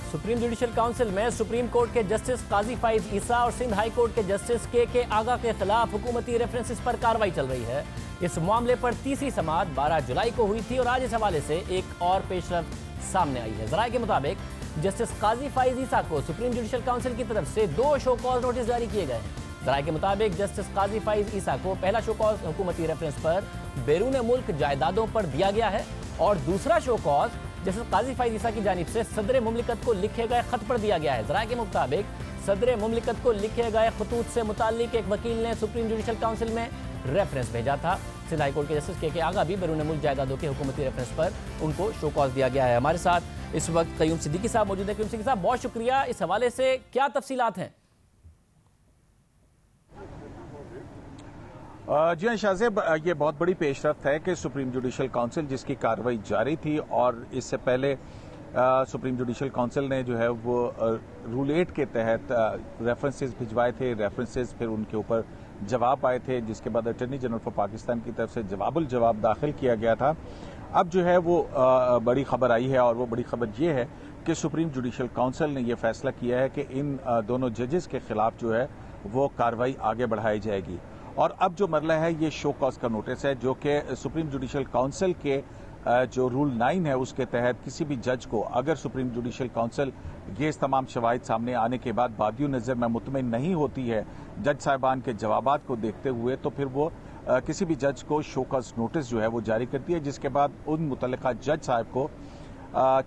सुप्रीम जुडिशल काउंसिल में सुप्रीम कोर्ट के जस्टिस काजी फाइज ईसा और सिंध हाई कोर्ट के जस्टिस के आगा के खिलाफ हुकूमती रेफरेंसेस पर कार्रवाई चल रही है। इस मामले पर तीसरी समाअत 12 जुलाई को हुई थी और आज इस हवाले से एक और पेशरफ्त सामने आई है। जराये के मुताबिक जस्टिस काजी फाइज ईसा को सुप्रीम जुडिशल काउंसिल की तरफ से 2 शो कॉज नोटिस जारी किए गए हैं। जराये के मुताबिक जस्टिस काजी फाइज ईसा को पहला शो कॉज हुकूमती रेफरेंस पर बैरून मुल्क जायदादों पर दिया गया है और दूसरा शो कॉज जस्टिस काजी फाइज ईसा की जानिब से सदर मुमलिकत को लिखे गए खत पर दिया गया है। जराये के मुताबिक सदर मुमलिकत को लिखे गए खतूत से मुताल्लिक एक वकील ने सुप्रीम जुडिशल काउंसिल में रेफरेंस भेजा था। सिंध हाई कोर्ट के जस्टिस के आगा भी बैरून मुल्क जायदादों के हुकूमती रेफरेंस पर उनको शो कॉज दिया गया है। हमारे साथ इस वक्त क़य्यूम सिद्दीकी साहब मौजूद है। क़य्यूम सिद्दीकी साहब, बहुत शुक्रिया। इस हवाले से क्या तफसीलात हैं? जी हाँ शाहजेब, ये बहुत बड़ी पेशरफ्त है कि सुप्रीम जुडिशल काउंसिल जिसकी कार्रवाई जारी थी और इससे पहले सुप्रीम जुडिशल काउंसिल ने जो है वो रूल 8 के तहत रेफरेंसेस भिजवाए थे। रेफरेंसेस फिर उनके ऊपर जवाब आए थे, जिसके बाद अटॉर्नी जनरल फॉर पाकिस्तान की तरफ से जवाबुल जवाब दाखिल किया गया था। अब जो है वो बड़ी खबर आई है और वो बड़ी खबर ये है कि सुप्रीम जुडिशल काउंसिल ने ये फैसला किया है कि इन दोनों जजेस के खिलाफ जो है वो कार्रवाई आगे बढ़ाई जाएगी। और अब जो मरला है ये शो कॉज का नोटिस है, जो कि सुप्रीम जुडिशल काउंसिल के जो रूल 9 है उसके तहत किसी भी जज को अगर सुप्रीम जुडिशल काउंसिल ये तमाम शवाहिद सामने आने के बाद बादियो नज़र में मुतमईन नहीं होती है जज साहिबान के जवाबात को देखते हुए, तो फिर वो किसी भी जज को शो कॉज नोटिस जो है वो जारी करती है, जिसके बाद उन मुतल्लिका जज साहब को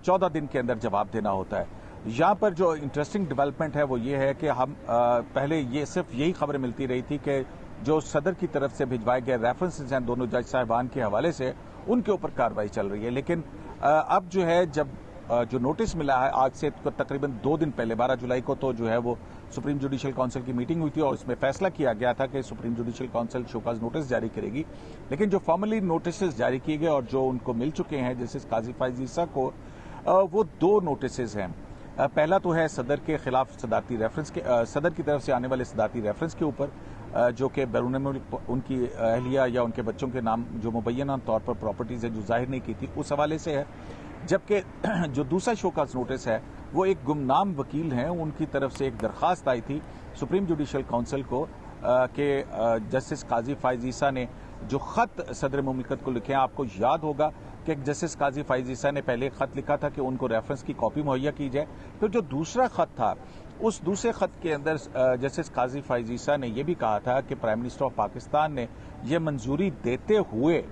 14 दिन के अंदर जवाब देना होता है। यहाँ पर जो इंटरेस्टिंग डेवलपमेंट है वो ये है कि हम पहले ये सिर्फ यही खबर मिलती रही थी कि जो सदर की तरफ से भिजवाए गए रेफरेंसेस हैं दोनों जज साहिबान के हवाले से, उनके ऊपर कार्रवाई चल रही है। लेकिन अब जो है जब जो नोटिस मिला है आज से तकरीबन 2 दिन पहले 12 जुलाई को तो जो है वो सुप्रीम जुडिशल काउंसिल की मीटिंग हुई थी और उसमें फैसला किया गया था कि supreme judicial council show cause notice जारी करेगी। लेकिन जो फॉर्मली नोटिस जारी किए गए और जो उनको मिल चुके हैं जस्टिस काजी फैज ईसा को, वो 2 नोटिस हैं। पहला तो है सदर के खिलाफ सदारती रेफरेंस के, सदर की तरफ से आने वाले सदारती रेफरेंस के ऊपर, जो कि बैरून मुल्क उनकी अहलिया या उनके बच्चों के नाम जो मुबैना तौर पर प्रॉपर्टीज है जो जाहिर नहीं की थी, उस हवाले से है। जबकि जो दूसरा शोकाज नोटिस है वो एक गुमनाम वकील हैं, उनकी तरफ से एक दरख्वास्त आई थी सुप्रीम जुडिशल काउंसिल को कि जस्टिस काजी फैज ईसा ने जो खत सदर मुमलिकत को लिखे हैं, आपको याद होगा कि जस्टिस काजी फैज ईसा ने पहले एक खत लिखा था कि उनको रेफरेंस की कॉपी मुहैया की जाए। फिर जो दूसरा खत था, उस दूसरे खत के अंदर जस्टिस काजी फैज ईसा ने यह भी कहा था कि प्राइम मिनिस्टर ऑफ पाकिस्तान ने यह मंजूरी देते हुए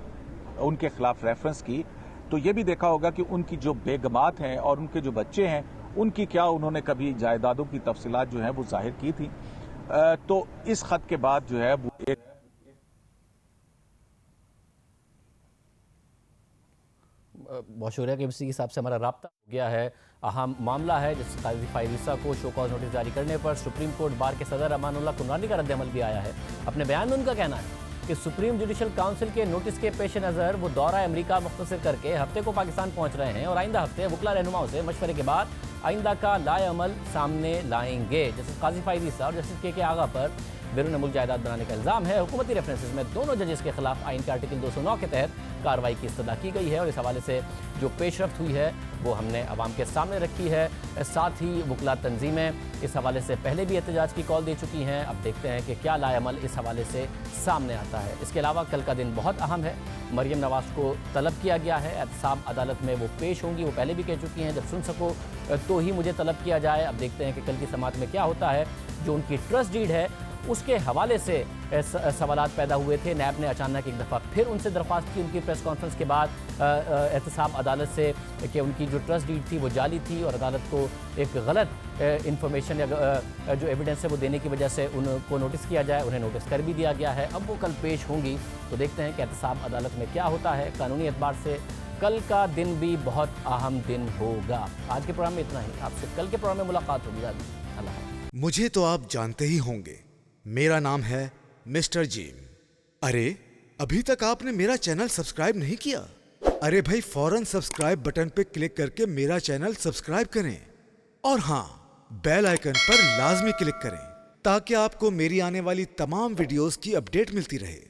उनके खिलाफ रेफरेंस की, तो ये भी देखा होगा कि उनकी जो बेगमात हैं और उनके जो बच्चे हैं उनकी क्या उन्होंने कभी जायदादों की तफसीलात जो है वो जाहिर की थी। तो इस खत के बाद जो है वो एक बहुत शुक्रिया कि इसी हिसाब से हमारा राब्ता हो गया है। अहम मामला है जिस काजी फैज ईसा को शो कॉज नोटिस जारी करने पर सुप्रीम कोर्ट बार के सदर अमानुल्लाह कुमरानी का रद्द-ए-अमल भी आया है। अपने बयान में उनका कहना है कि सुप्रीम जुडिशल काउंसिल के नोटिस के पेश नज़र वो दौरा अमेरिका मुख्तसर करके हफ्ते को पाकिस्तान पहुंच रहे हैं और आइंदा हफ्ते वकला रहनुमाओं से मशवरे के बाद आइंदा का लाए-अमल सामने लाएंगे। जस्टिस काजी फैज ईसा और जस्टिस के आगा पर बैरून मुल्क जायदाद बनाने का इल्ज़ाम है। हुकूमती रेफरेंसेस में दोनों जजेस के खिलाफ आइन के आर्टिकल 209 के तहत कार्रवाई की इस्तदा की गई है और इस हवाले से जो पेशरफ्त हुई है वो हमने अवाम के सामने रखी है। साथ ही वकला तंजीमें इस हवाले से पहले भी एहतजाज की कॉल दे चुकी हैं। अब देखते हैं कि क्या लाए-अमल इस हवाले से सामने आता है। इसके अलावा कल का दिन बहुत अहम है। मरियम नवाज को तलब किया गया है, एहतसाब अदालत में वो पेश होंगी। वो पहले भी कह चुकी हैं जब सुन सको तो ही मुझे तलब किया जाए। अब देखते हैं कि कल की समाअत में क्या होता है। जो उनकी ट्रस्ट डीड है उसके हवाले से सवालात पैदा हुए थे। नैब ने अचानक एक दफ़ा फिर उनसे दरख्वास्त की उनकी प्रेस कॉन्फ्रेंस के बाद एहतसाब अदालत से कि उनकी जो ट्रस्ट डीड थी वो जाली थी और अदालत को एक गलत इंफॉर्मेशन या जो एविडेंस है वो देने की वजह से उनको नोटिस किया जाए। उन्हें नोटिस कर भी दिया गया है। अब वो कल पेश होंगी तो देखते हैं कि एहतसाब अदालत में क्या होता है। कानूनी एतबार से कल का दिन भी बहुत अहम दिन होगा। आज के प्रोग्राम में इतना ही। आपसे कल के प्रोग्राम में मुलाकात होगी। अल्लाह। मुझे तो आप जानते ही होंगे, मेरा नाम है मिस्टर जिम। अरे अभी तक आपने मेरा चैनल सब्सक्राइब नहीं किया? अरे भाई फौरन सब्सक्राइब बटन पे क्लिक करके मेरा चैनल सब्सक्राइब करें और हाँ, बेल आइकन पर लाजमी क्लिक करें ताकि आपको मेरी आने वाली तमाम वीडियोस की अपडेट मिलती रहे।